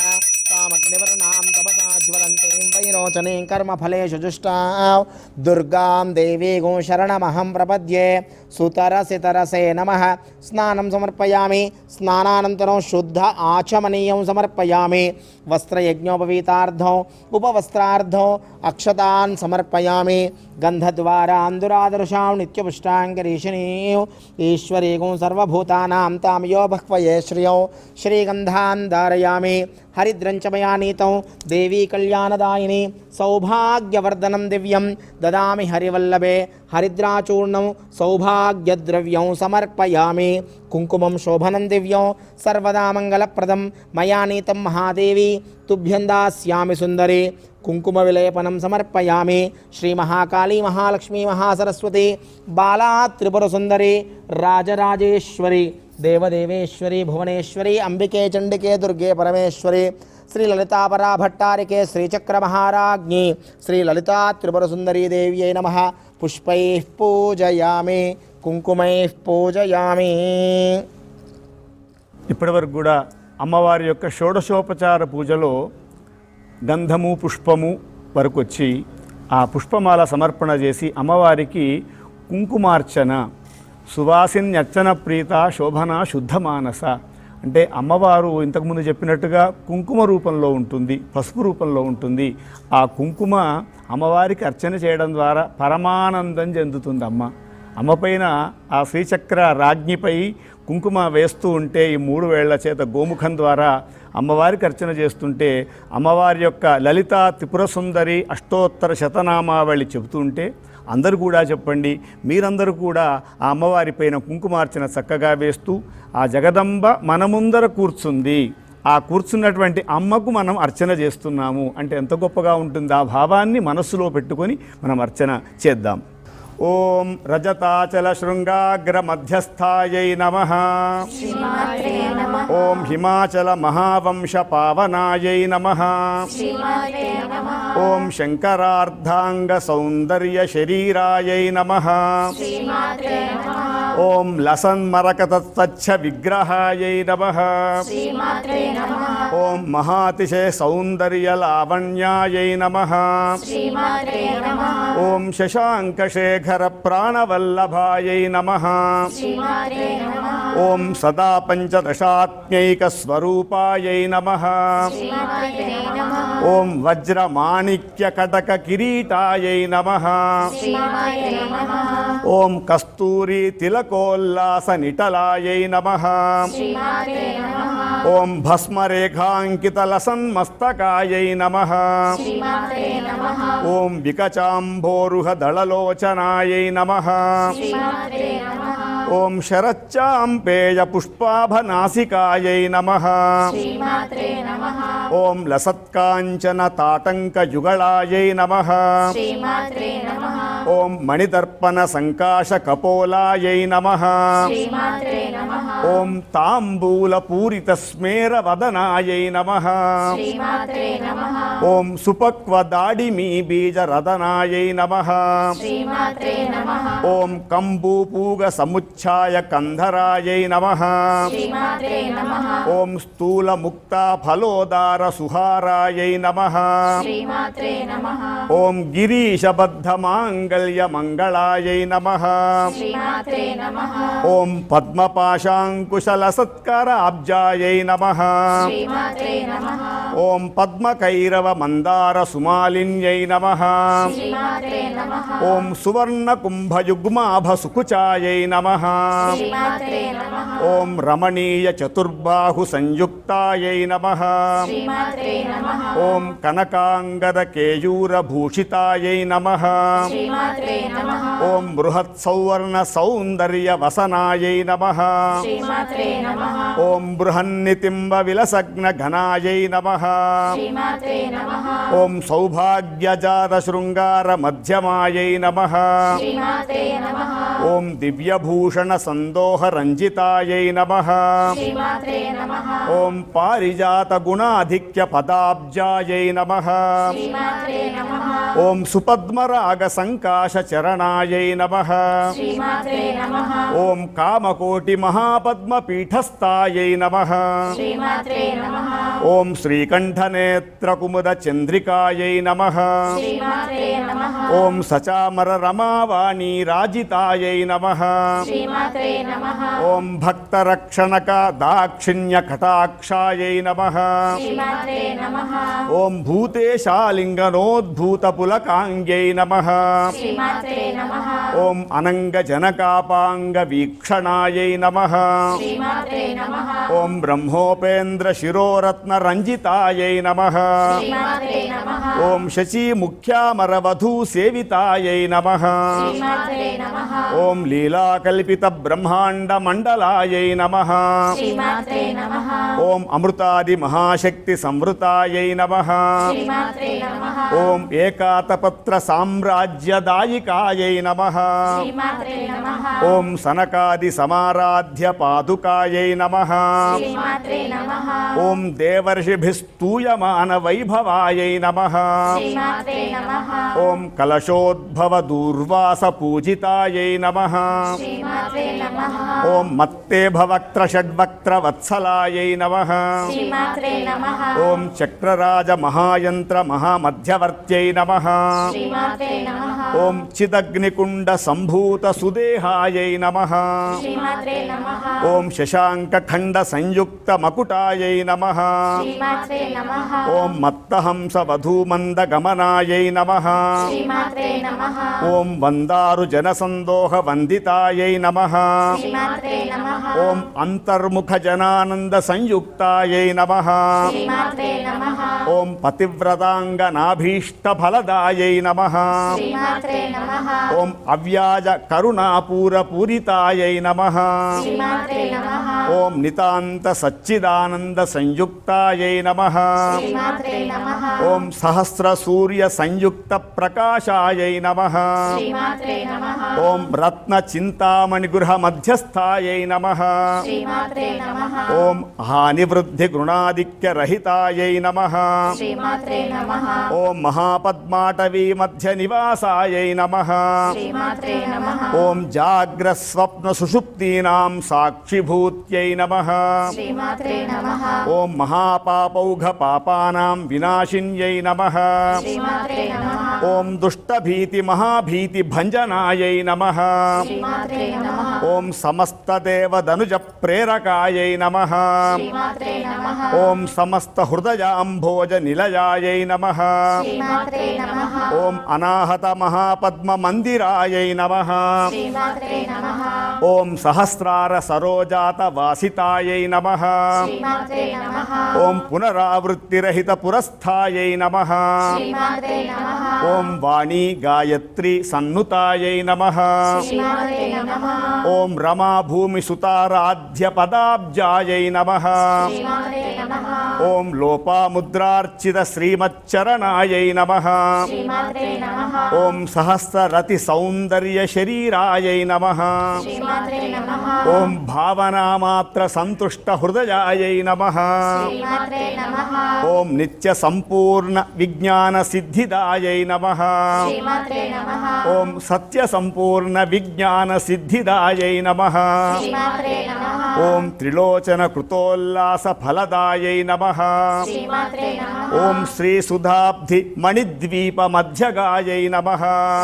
తామగ్నివర్ణాం తపసా జ్వలంతీం వైరోచనీం కర్మఫలేషు జుష్టాం దుర్గాం దేవీగుం శరణమహం ప్రపద్యే. సుతరసితరసే నమః. స్నానం సమర్పయామి. స్నానానంతరం శుద్ధ ఆచమనీయం సమర్పయామి. వస్త్రయజ్ఞోపవీతార్థం ఉపవస్త్రార్థం అక్షతాన్ సమర్పయామి. గంధద్వారా అందురాదర్శాం నిత్యపుష్టాంగరీషిణీం ఈశ్వరీగుం సర్వభూతానాం తామయో బహ్వయే శ్రియౌ శ్రీగంధాన్ ధారయామి. హరిద్రంచ మయా నీతం దేవీ కళ్యాణదాయిని సౌభాగ్యవర్ధనం దివ్యం దదామి హరివల్లభే. హరిద్రాచూర్ణం సౌభాగ్యద్రవ్యం సమర్పయామి. కుంకుమం శోభనం దివ్యం సర్వదా మంగళప్రదం మయా నీతం మహాదేవి తుభ్యం దాస్యామి సుందరి. కుంకుమ విలేపనం సమర్పయామి. శ్రీ మహాకాళీ మహాలక్ష్మీ మహాసరస్వతి బాలా త్రిపుర సుందరి రాజరాజేశ్వరి దేవదేవేశ్వరి భువనేశ్వరి అంబికే చండికే దుర్గే పరమేశ్వరి శ్రీ లలితాపరా భట్టారికే శ్రీచక్ర మహారాజ్ఞి శ్రీ లలితా త్రిపుర సుందరీ దేవ్యై నమః. పుష్పైః పూజయామి కుంకుమైః పూజయామి. ఇప్పటివరకు కూడా అమ్మవారి యొక్క షోడశోపచార పూజలో గంధము పుష్పము వరకు వచ్చి ఆ పుష్పమాల సమర్పణ చేసి అమ్మవారికి కుంకుమార్చన సువాసిన్యర్చన ప్రీత శోభన శుద్ధమానస అంటే అమ్మవారు ఇంతకుముందు చెప్పినట్టుగా కుంకుమ రూపంలో ఉంటుంది, పసుపు రూపంలో ఉంటుంది. ఆ కుంకుమ అమ్మవారికి అర్చన చేయడం ద్వారా పరమానందం చెందుతుంది అమ్మ పైన ఆ శ్రీచక్ర రాజ్ఞిపై కుంకుమ వేస్తూ ఉంటే ఈ 3 వేళ్ల చేత గోముఖం ద్వారా అమ్మవారికి అర్చన చేస్తుంటే అమ్మవారి యొక్క లలితా త్రిపుర సుందరి అష్టోత్తర శతనామావళి చెబుతూ ఉంటే అందరూ కూడా చెప్పండి. మీరందరూ కూడా ఆ అమ్మవారి పైన కుంకుమార్చన చక్కగా వేస్తూ ఆ జగదంబ మన ముందర కూర్చుంది, ఆ కూర్చున్నటువంటి అమ్మకు మనం అర్చన చేస్తున్నాము అంటే ఎంత గొప్పగా ఉంటుంది. ఆ భావాన్ని మనస్సులో పెట్టుకొని మనం అర్చన చేద్దాం. ఓం రజతాచల శృంగాగ్ర మధ్యస్థాయై నమః. ఓం హిమాచల మహావంశ పావనాయై నమః. ఓం శంకరార్ధాంగ సౌందర్య శరీరాయై నమః. ఓం లసన్మరకతత్సచ్చ విగ్రహాయై నమః. ఓం మహాతిశయ సౌందర్య లావణ్యాయై నమః. ఓం శశాంకశేఖర ప్రాణవల్లభాయై నమః. ఓం సదా పంచదశాత్మైక స్వరూపాయై నమః. ఓం వజ్రమాణిక్య కటక కిరీటాయై నమః. ఓం కస్తూరి తిలకోల్లాస నిటలాయై నమః. ఓం భస్మరేఖాంకిత లసన్మస్తకాయై నమః. ఓం వికచాంభోరుహ దళలోచనాయై నమః. ఓం శరచ్చాంపేయ పుష్పాభనాసికాయై నమః. ఓం లసత్కాంచన తాటంక యుగళాయై నమః. ఓం మణిదర్పణ సంకాశ కపోలాయై నమః. ఓం తాంబూల పూరిత స్మేర వదనాయై నమః. ఓం సుపక్వ దాడిమీ బీజ రదనాయై నమః. ఓం కంబూపూగ సముచ్ఛాయ కంధరాయై నమః. ఓం స్థూల ముక్త ఫలోదార సుహారాయై నమః. ఓం గిరీశబద్ధ మాంగళ్య మంగళాయై నమః. ఓం పద్మపాణి పాశాంకుశలసత్కరాబ్జాయై నమః. శ్రీమాత్రే నమః. ఓం పద్మకైరవ మందార సుమాలిన్యై నమః. శ్రీమాత్రే నమః. ఓం సువర్ణకుంభయుగ్మాభ సుకుచాయై నమః. శ్రీమాత్రే నమః. ఓం రమణీయ చతుర్బాహు సంయుక్తాయై నమః. శ్రీమాత్రే నమః. ఓం కనకాంగద కేయూర భూషితాయై నమః. శ్రీమాత్రే నమః. ఓం బృహత్ సౌవర్ణ సౌందర్య వసనాయై నమః. శ్రీమాత్రే నమః. ఓం బృహన్నితింబ విలసగ్న ఘనాయై నమః. శ్రీమాత్రే నమః. ఓం సౌభాగ్యజాత శృంగార మధ్యమాయై నమః. శ్రీమాత్రే నమః. ఓం దివ్యభూషణ సందోహ రంజితాయై నమః. శ్రీమాత్రే నమః. ఓం పారిజాత గుణాధిక్య పదాబ్జాయై నమః. శ్రీమాత్రే నమః. ఓం సుపద్మరాగ సంకాశ చరణాయై నమః. శ్రీమాత్రే నమః. ఓం కామకోటి మహాపద్మ పీఠస్థాయై నమః. శ్రీమాత్రే నమః. ఓం శ్రీకంఠనేత్ర కుముద చంద్రికాయై నమః. శ్రీమాత్రే నమః. ఓం సచామర రమావాణి రాజితాయై నమః. శ్రీమాత్రే నమః. ఓం భక్తరక్షణక దాక్షిణ్య కటాక్షాయై నమః. శ్రీమాత్రే నమః. ఓం భూతేశాలింగనోద్భూత పులకాంగ్యై నమః. శ్రీమాత్రే నమః. ఓం అనంగ జనకాపాంగ వీక్షణాయై నమః. శ్రీమాత్రే నమః. ఓం బ్రహ్మోపేంద్ర శిరోరత్న రంజితాయై నమః. శ్రీమాత్రే నమః. ఓం శచీ ముఖ్యామర వధూ సేవితాయై నమః. శ్రీమాత్రే నమః. ఓం లీలాకల్పిత బ్రహ్మాండ మండలాయై నమః. శ్రీమాత్రే నమః. ఓం అమృతాది మహాశక్తి సంవృతాయై నమః. శ్రీమాత్రే నమః. ఓం ఏకాతపత్ర సామ్రాజ్యదాయికాయై నమః. శ్రీమాత్రే నమః. ఓం సనకాది సమారాధ్య పాదుకాయై నమః. శ్రీమాత్రే నమః. ఓం దేవర్షిభిస్తూయమాన వైభవాయై నమః. శ్రీమాత్రే నమః. ఓం కలశోద్భవ దూర్వాస పూజితాయై నమః. శ్రీమాత్రే నమః. ఓం మత్తేభవక్త్ర షడ్వక్త్ర వత్సలాయై నమః. శ్రీమాత్రే నమః. ఓం చక్రరాజ మహాయంత్ర మహామధ్యవర్త్యై నమః. శ్రీమాత్రే నమః. ఓం చిదగ్నికుండ సంభూత సుదేహాయై నమః. శ్రీమాత్రే నమః. ఓం శశాంక ఖండ సంయుక్త మకుటాయై నమః. శ్రీమాత్రే నమః. ఓం మత్తహంస వధూమంద గమనాయై నమః. శ్రీమాత్రే నమః. ఓం వందారు జనసందోహ వందితాయై నమః. శ్రీమాత్రే నమః. ఓం అంతర్ముఖ జనానంద సంయుక్తాయై నమః. శ్రీమాత్రే నమః. ఓం పతివ్రతాంగ నాభీష్ట ఫలదాయై నమః. శ్రీమాత్రే నమః. ఓం అవ్యాజ కరుణాపూర పూరితాయై నమః. శ్రీమాత్రే నమః. ఓం నితాంత సచ్చిదానంద సంయుక్తాయై నమః. శ్రీమాత్రే నమః. ఓం సహస్ర సూర్య సంయుక్త ప్రకాశాయై నమః. శ్రీమాత్రే నమః. ఓం రత్న చింతామణి గృహ మధ్యస్థాయై నమః. శ్రీమాత్రే నమః. ఓం హానివృద్ధి గుణాధిక్య రహితాయై నమః. శ్రీమాత్రే నమః. ఓం మహాపద్మాటవీ మధ్య నివాసాయై నమః. శ్రీమాత్రే నమః. ఓం జాగ్రస్వప్న సుషుప్తీనాం సాక్షిభూత్యై నమః. శ్రీమాత్రే నమః. ఓం మహాపాపౌఘ పాపానాం వినాశిన్యై నమః. శ్రీమాత్రే నమః. ఓం దుష్టభీతి మహాభీతి భంజనాయై నమః. శ్రీమాత్రే నమః. ఓం సమస్తదేవదనుజ ప్రేరకాయై నమః. శ్రీమాత్రే నమః. ఓం సమస్త హృదయాంభోజ నిలయాయై నమః. శ్రీమాత్రే నమః. ఓం అనాహత మహాపద్మ మందిరాయై నమః. శ్రీమాత్రే నమః. ఓం సహస్రార సరోజాత వాసితాయై నమః. శ్రీమాత్రే నమః. ఓం పునరావృత్తిరహిత పురస్థాయై నమః. శ్రీమాత్రే నమః. ఓం వాణీ గాయత్రి సన్నుతాయై నమః. శ్రీమాత్రే నమః. ఓం రమా భూమి సుతారాధ్య పదాబ్జాయై నమః. శ్రీమాత్రే నమః. ఓం లోపాముద్రార్చిత శ్రీమచ్చరణాయై నమః. శ్రీమాత్రే నమః. ఓం సహస్రరతి సౌందర్య శరీరాయై నమః. శ్రీమాత్రే నమః. ఓం భావనామాత్ర సంతుష్ట హృదయాయై నమః. శ్రీమాత్రే నమః. ఓం నిత్య సంపూర్ణ విజ్ఞాన సిద్ధిదాయై నమః. శ్రీమాత్రే నమః. ఓం సత్య సంపూర్ణ విజ్ఞాన సిద్ధిదాయై నమః. శ్రీమాత్రే నమః. ఓం త్రిలోచన కృతోల్లాస ఫలదాయై నమః. నమః. శ్రీమాత్రే నమః. ఓం శ్రీ సుధాబ్ధి మణిద్వీప మధ్యగాయై నమః.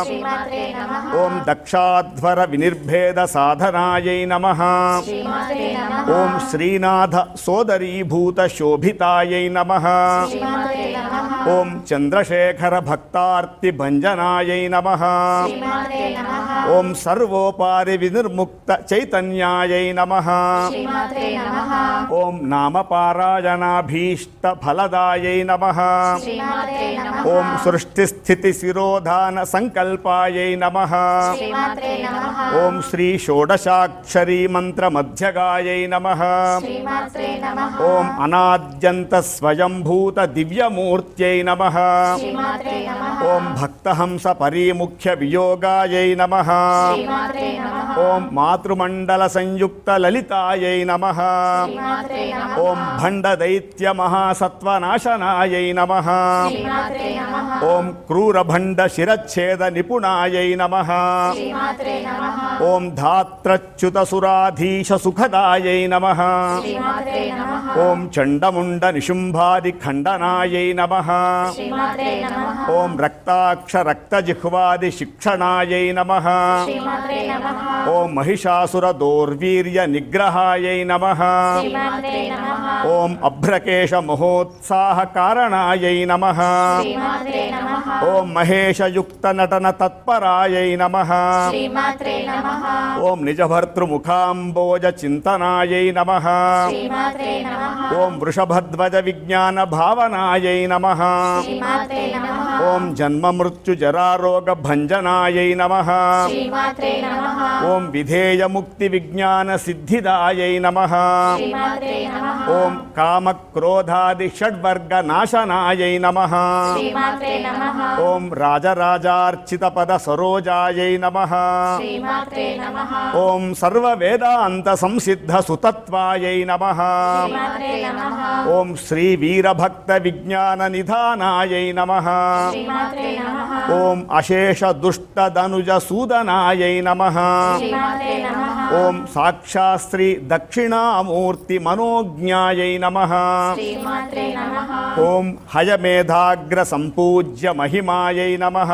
శ్రీమాత్రే నమః. ఓం దక్షాధ్వర వినిర్భేద సాధనాయై నమః. శ్రీమాత్రే నమః. ఓం శ్రీనాథ సోదరీభూత శోభితాయై నమః. శ్రీమాత్రే నమః. ఓం చంద్రశేఖర భక్తార్తి భంజనాయై నమః. శ్రీమాత్రే నమః. ఓం సర్వోపారి వినిర్ముక్త చైతన్యాయై నమః. శ్రీమాత్రే నమః. ఓం నామపారాయణాభీష్ట ఫలదాయై నమః. శ్రీమాత్రే నమః. ఓం సృష్టిస్థితి శిరోధాన సంకల్పాయై నమః. శ్రీమాత్రే నమః. ఓం శ్రీ షోడశాక్షరీ మంత్ర మధ్యగాయై నమః. శ్రీమాత్రే నమః. ఓం అనాద్యంత స్వయంభూత దివ్యమూర్త్యై నమః. శ్రీమాత్రే నమః. ఓం భక్తహంస పరిముఖ్య వియోగాయై నమః. శ్రీమాత్రే నమః. ఓం మాతృమండల సంయుక్త లలితాయై నమః. శ్రీమాత్రే నమః. ఓం భండ దైత్య మహాసత్వనాశనాయై నమః. శ్రీమాత్రే నమః. ఓం క్రూరభండ శిరచ్ఛేద నిపుణాయై నమః. శ్రీమాత్రే నమః. ఓం ధాత్రచ్యుత సురాధీశ సుఖదాయై నమః. శ్రీమాత్రే నమః. ఓం చండముండ నిశుంభాది ఖండనాయై నమః. శ్రీమాత్రే నమః. ఓం రక్తాక్ష రక్తజిహ్వాది శిక్షణాయై నమః. శ్రీమాత్రే నమః. ఓం మహిషాసుర దౌర్వీర్య నిగ్రహాయై నమః. శ్రీమాత్రే నమః. ఓం అభ్రకేశ మహోత్సాహ కారణాయై నమః. శ్రీమాత్రే నమః. ఓం మహేషయుక్త నటన తత్పరాయై నమః. శ్రీమాత్రే నమః. ఓం నిజభర్తృముఖాంబోజ చింతనాయై నమః. శ్రీమాత్రే నమః. ఓం వృషభధ్వజ విజ్ఞాన భావనాయై నమః. శ్రీమాత్రే నమః. ఓం జన్మమృత్యు జరారోగ భంజనాయై నమః. శ్రీమాత్రే నమః. ఓం విధేయ ముక్తి విజ్ఞాన సిద్ధిదాయై నమః. శ్రీమాత్రే నమః. ఓం కామ క్రోధాది షడ్వర్గ నాశనాయై నమః. శ్రీమాత్రే నమః. ఓం రాజరాజార్చిత పద సరోజాయై నమః. శ్రీమాత్రే నమః. ఓం సర్వ వేదాంత సంసిద్ధ సుతత్వాయై నమః. శ్రీమాత్రే నమః. ఓం శ్రీ వీరభక్త విజ్ఞాన నిధానాయై నమః. శ్రీమాత్రే నమః. ఓం అశేష దుష్ట ధనుజ సూదనాయై నమః. శ్రీమాత్రే నమః. ఓం సాక్షాశ్రీ దక్షిణామూర్తి మనోజ్ఞాయై నమః. శ్రీమాత్రే నమః. ఓం హయమేధాగ్ర సంపూజ్య మహిమాయై నమః.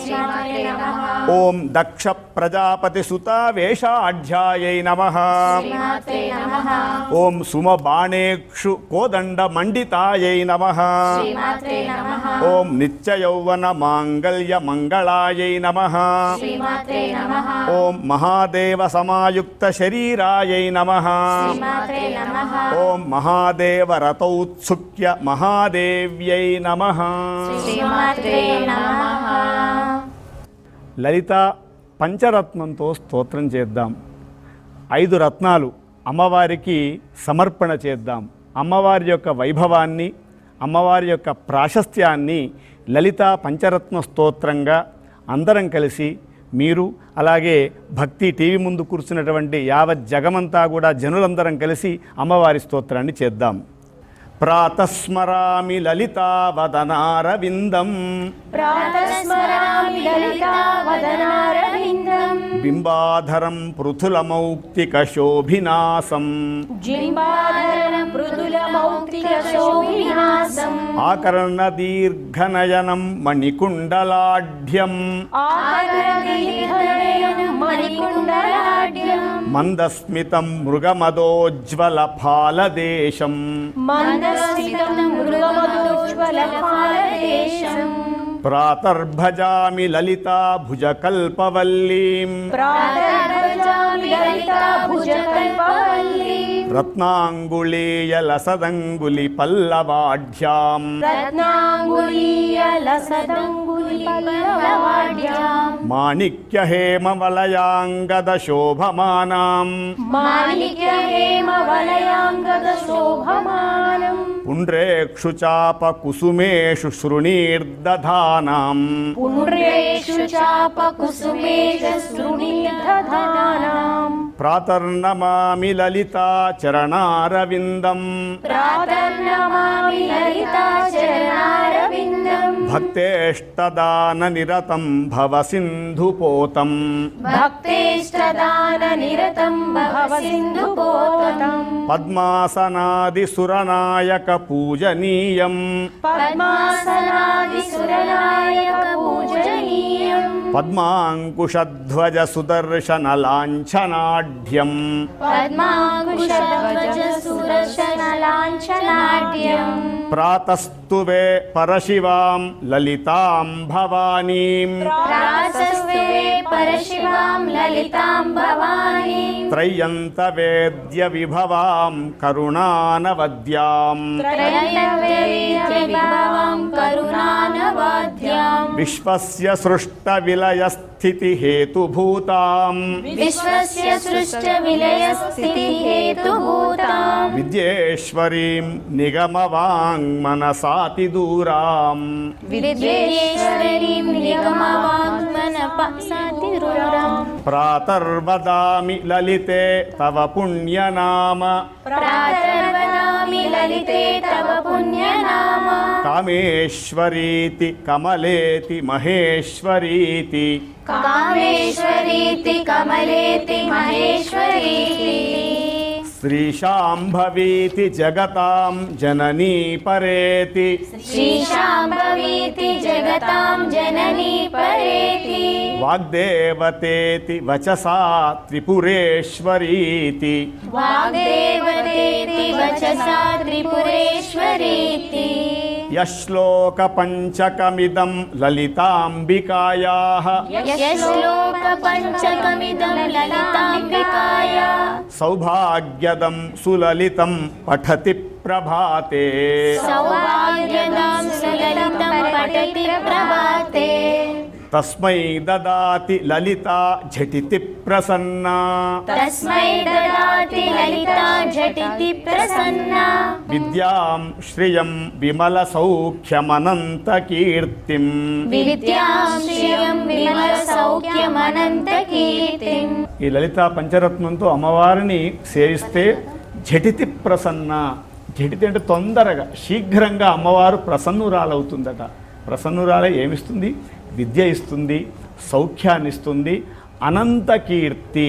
శ్రీమాత్రే నమః. ఓం దక్ష ప్రజాపతి సుతావేషాఢ్యాయై నమః. శ్రీమాత్రే నమః. ఓం సుమబాణేక్షు కోదండ మండితాయై నమః. శ్రీమాత్రే నమః. ఓం నిత్యయౌవన మాంగళ్య మంగళాయై నమః. శ్రీమాత్రే నమః. ఓం మహాదేవ సమాయుక్త శరీరాయై నమః. శ్రీమాత్రే నమః. ఓం మహాదేవ రథౌత్సుక్య మహాదేవ్యై నమః. శ్రీమాత్రే నమః. లలిత పంచరత్నంతో స్తోత్రం చేద్దాం. 5 రత్నాలు అమ్మవారికి సమర్పణ చేద్దాం. అమ్మవారి యొక్క వైభవాన్ని, అమ్మవారి యొక్క ప్రాశస్త్యాన్ని లలిత పంచరత్న స్తోత్రంగా అందరం కలిసి, మీరు అలాగే భక్తి టీవీ ముందు కూర్చున్నటువంటి యావత్ జగమంతా కూడా జనులందరం కలిసి అమ్మవారి స్తోత్రాన్ని చేద్దాం. ప్రాతస్మరామి లలితావదనారవిందం ప్రాతస్మరామి లలితావదనారవిందం బింబాధరం పృథులమౌక్తిక శోభినాసం జింబాధరం మృదులమౌక్తిక శోభినాసం ఆకర్ణ దీర్ఘనయనం మణికుండలాఢ్యం ఆకర్ణీర్ఘనయనం మణికుండలాఢ్యం మందస్మితం మృగమదోజ్వల ఫాలదేశం మందస్మితం మృగమదోజ్వలపాలదేశం ప్రాతర్భజామి లలితా భుజకల్పవల్లీం ప్రాతర్భజామి లలితాభుజకల్పవల్లీం రత్నాంగుళీయలసదంగులి పల్లవాఢ్యాం రత్నాంగులీయలసదంగులిపల్లవాఢ్యాం మాణిక్యహేమవలయాంగద శోభమానాం మాణిక్యహేమవలయాంగద శోభమానం పుండ్రేక్షుచాప కుసుమేషు శృణీర్దధానాం పుండ్రేషు చాప కుసుమేష శృణీర్దధానాం ప్రాతర్నమామి లలితా చరణారవిందం ప్రాతర్నమామి లలితా చరణారవిందం భక్తేష్టదాన నిరతం భవ సింధుపోతం భక్తేష్టదాన నిరతం భవ సింధుపోతం పద్మాసనాది సురనాయక పూజనీయం పద్మాసనాది సురనాయక పూజనీయం పద్మాంకుశధ్వజ సుదర్శన లాంఛనాఢ్యం పద్మాంకుశధ్వజ సుదర్శన లాంఛనాఢ్యం ప్రాతస్తువే పరశివాం లలితాం భవానీం ప్రాతస్తువే పరశివాం లలితాం భవానీం త్రయంతవేద్య విభవాం కరుణానవద్యాం త్రయంతవేద్య విభవాం కరుణానవాద్యాం విశ్వస్య సృష్ట విలయ స్థితి హేతుభూతాం విశ్వస్య సృష్ట విలయ స్థితి హేతుభూతాం విద్యేశ్వరీం నిగమవాంగ్మనసాతి దూరాం విద్యేశ్వరీం నిగమవాంగ్మనసాతిరురాం ప్రాతర్వదామి లలితే తవ పుణ్యనామ ప్రాతర్వదామి లలితే తవ పుణ్యనామ కామేశ్వరీతి కమలేతి మహేశ్వరీతి కామేశ్వరీతి కమలేతి మహేశ్వరీతి శ్రీశాంభవీతి జగతాం జననీ పరేతి శ్రీశాంభవీతి జగతాం జననీ పరేతి వాగ్దేవతేతి వచసా త్రిపురేశ్వరీతి వాగ్దేవతేతి వచసా త్రిపురేశ్వరీతి యశ్లోక పంచకమిదం లలితాంబికాయాః యశ్లోక పంచకమిదం లలితాంబికాయా సౌభాగ్యదం సులలితం పఠతి ప్రభాతే సౌభాగ్యదాం సులలితం పఠతి ప్రభాతే తస్మై దదాతి లలితా ఝటితి ప్రసన్నా తస్మై దదాతి లలితా ఝటితి ప్రసన్నా విద్యాం శ్రియం విమల సౌఖ్యమనంత కీర్తిం విద్యాం శ్రియం విమల సౌఖ్యమనంత కీర్తిం ఈ లలితా పంచరత్నంతో అమ్మవారిని సేవిస్తే ఝటితి ప్రసన్న. ఝటితి అంటే తొందరగా శీఘ్రంగా అమ్మవారు ప్రసన్నురాలవుతుందట. ప్రసన్నురాలై ఏమిస్తుంది? విద్య ఇస్తుంది, సౌఖ్యాన్ని ఇస్తుంది, అనంత కీర్తి.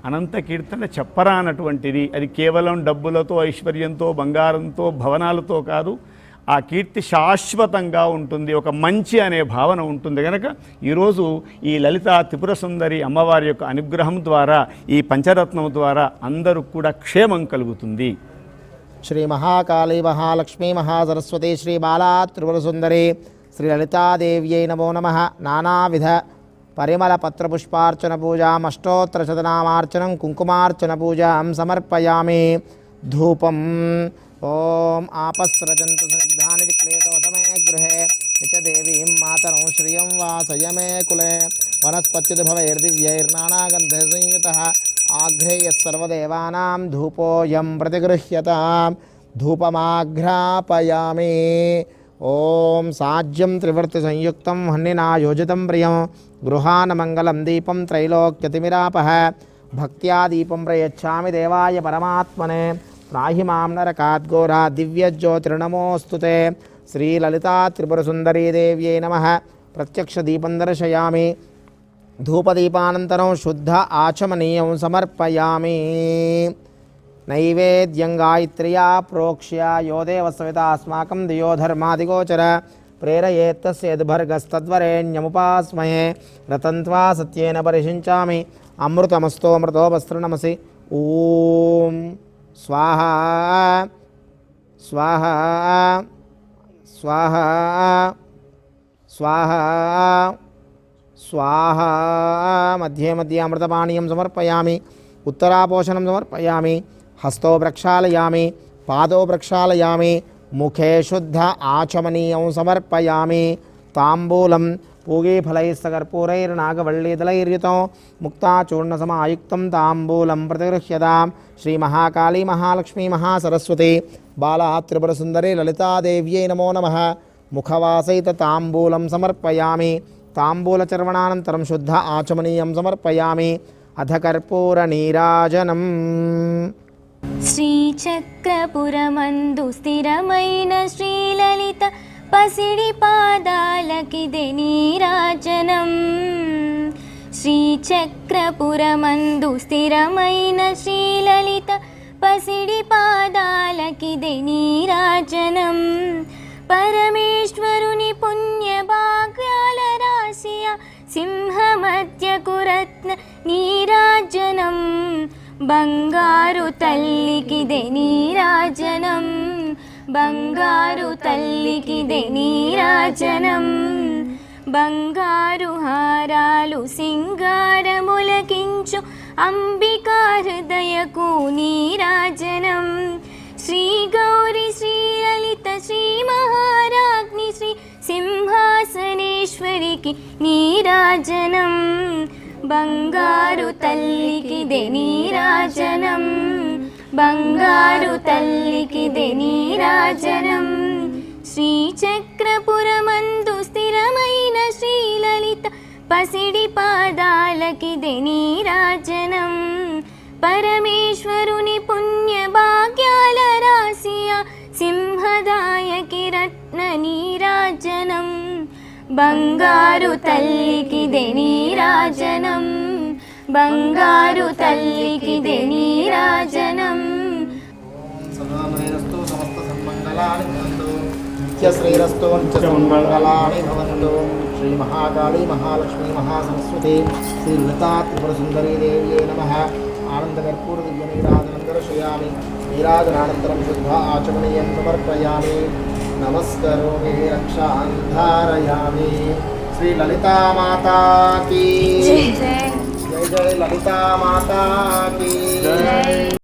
అనంత కీర్తి అంటే చెప్పరానటువంటిది. అది కేవలం డబ్బులతో, ఐశ్వర్యంతో, బంగారంతో, భవనాలతో కాదు. ఆ కీర్తి శాశ్వతంగా ఉంటుంది. ఒక మంచి అనే భావన ఉంటుంది. కనుక ఈరోజు ఈ లలితా త్రిపుర సుందరి అమ్మవారి యొక్క అనుగ్రహం ద్వారా, ఈ పంచరత్నం ద్వారా అందరూ కూడా క్షేమం కలుగుతుంది. శ్రీ మహాకాళీ మహాలక్ష్మీ మహాసరస్వతి శ్రీ బాలా త్రిపుర సుందరి శ్రీ లలితాదేవ్యై నమో నమః. నానావిధ పరిమళ పత్రపుష్పార్చన పూజాం అష్టోత్తరశతనామార్చనం కుంకుమార్చన పూజాం సమర్పయామి. ధూపం ఓం ఆపస్రజంతు స్నిగ్ధాని క్లేశవసమే గృహే నిచ దేవీం మాతరం శ్రియం వాసయమే కులే వనస్పత్యుద్భవైర్దివ్యైర్నానాగంధ సంయుతః ఆఘ్రేయః సర్వదేవానాం ధూపోయం ప్రతిగృహ్యతాం. ధూపమాఘ్రాపయామి. ఓం సాజ్యం త్రివర్తి సంయుక్తం హన్నినా యోజితం ప్రియం గృహానమంగళం దీపం త్రైలోక్యతిమిరాపః. భక్త్యా దీపం ప్రయచ్ఛామి దేవాయ పరమాత్మనే. త్రాహి మాం నరకాద్ఘోరా దివ్యజ్యోతిర్నమోऽस्तुते. శ్రీలలితా త్రిపురసుందరీదేవ్యై నమః. ప్రత్యక్ష దీపం దర్శయామి. ధూపదీపానంతరం శుద్ధ ఆచమనీయం సమర్పయామి. నైవేద్యం గాయత్ర్యా ప్రోక్ష్య యో దేవస్సవితా అస్మాకం దియో ధర్మాదిగోచర ప్రేరయేత్తస్యేద్భర్గస్తద్వరేణ్యముపాస్మహే. రతంత్వా సత్యేన పరిశించామి. అమృతమస్తోమృతోపస్త్రనమసి. ఓం స్వాహా స్వాహా స్వాహా స్వాహా స్వాహా. మధ్యే మధ్యే అమృతపానీయం సమర్పయామి. ఉత్తరాపోషణం సమర్పయామి. హస్తో ప్రక్షాళయామి. పాదో ప్రక్షాళయామి. ముఖే శుద్ధ ఆచమనీయం సమర్పయామి. తాంబూలం పూగీఫలైస్తకర్పూరైర్నాగవల్లీదలైర్యుతం ముక్తాచూర్ణసమాయుక్తం తాంబూలం ప్రతిగృహ్యతాం. శ్రీ మహాకాళీ మహాలక్ష్మీ మహాసరస్వతి బాలా త్రిపుర సుందరి లలితాదేవ్యై నమో నమః. ముఖవాసైత తాంబూలం సమర్పయామి. తాంబూలచర్వణానంతరం శుద్ధ ఆచమనీయం సమర్పయామి. అధ కర్పూర నీరాజనం. శ్రీచక్రపురమందు స్థిరమైన శ్రీలలిత పసిడి పాదాలకిదే నీరాజనం. శ్రీచక్రపురమందు స్థిరమైన శ్రీలలిత పసిడి పాదాలకిదే నీరాజనం. పరమేశ్వరుని పుణ్య భాగ్యాల రాశియ సింహమధ్యకు రత్న నీరాజనం. బంగారు తల్లికిదే నీరాజనం. బంగారు తల్లికిదే నీరాజనం. బంగారు హారాలు సింగారములకించు అంబికా హృదయకు నీరాజనం. శ్రీ గౌరి శ్రీ లలిత శ్రీ మహారాజ్ఞి శ్రీ సింహాసనేశ్వరికి నీరాజనం. బంగారు తల్లికిదే నీరాజనం. బంగారు తల్లికిదే నీరాజనం. శ్రీచక్రపురమందు స్థిరమైన శ్రీలలిత పసిడి పాదాలకిదే నీరాజనం. పరమేశ్వరుని పుణ్య భాగ్యాల రాశియ సింహదాయకి రత్న నీరాజనం. బంగారు తల్లికిదే నీరాజనం. బంగారు తల్లికిదే నీరాజనం. సదామయస్తు సమస్త సన్మంగళాని భవంతు. నిత్యశ్రీరస్తు నిత్యసన్మంగళాని భవంతు. శ్రీ మహాకాళీ మహాలక్ష్మీ మహాసరస్వతి శ్రీ లలితా త్రిపుర సుందరీ దేవ్యై నమః. ఆనందకర్పూర దివ్య నీరాజనం దర్శయామి. నీరాజనానంతరం శుద్ధ ఆచమనీయం సమర్పయామి. నమస్కరోమి రక్షాన్ ధారయామి. శ్రీ లలితా మాతా కీ జై. జై జై లలితా మాతా కీ జై.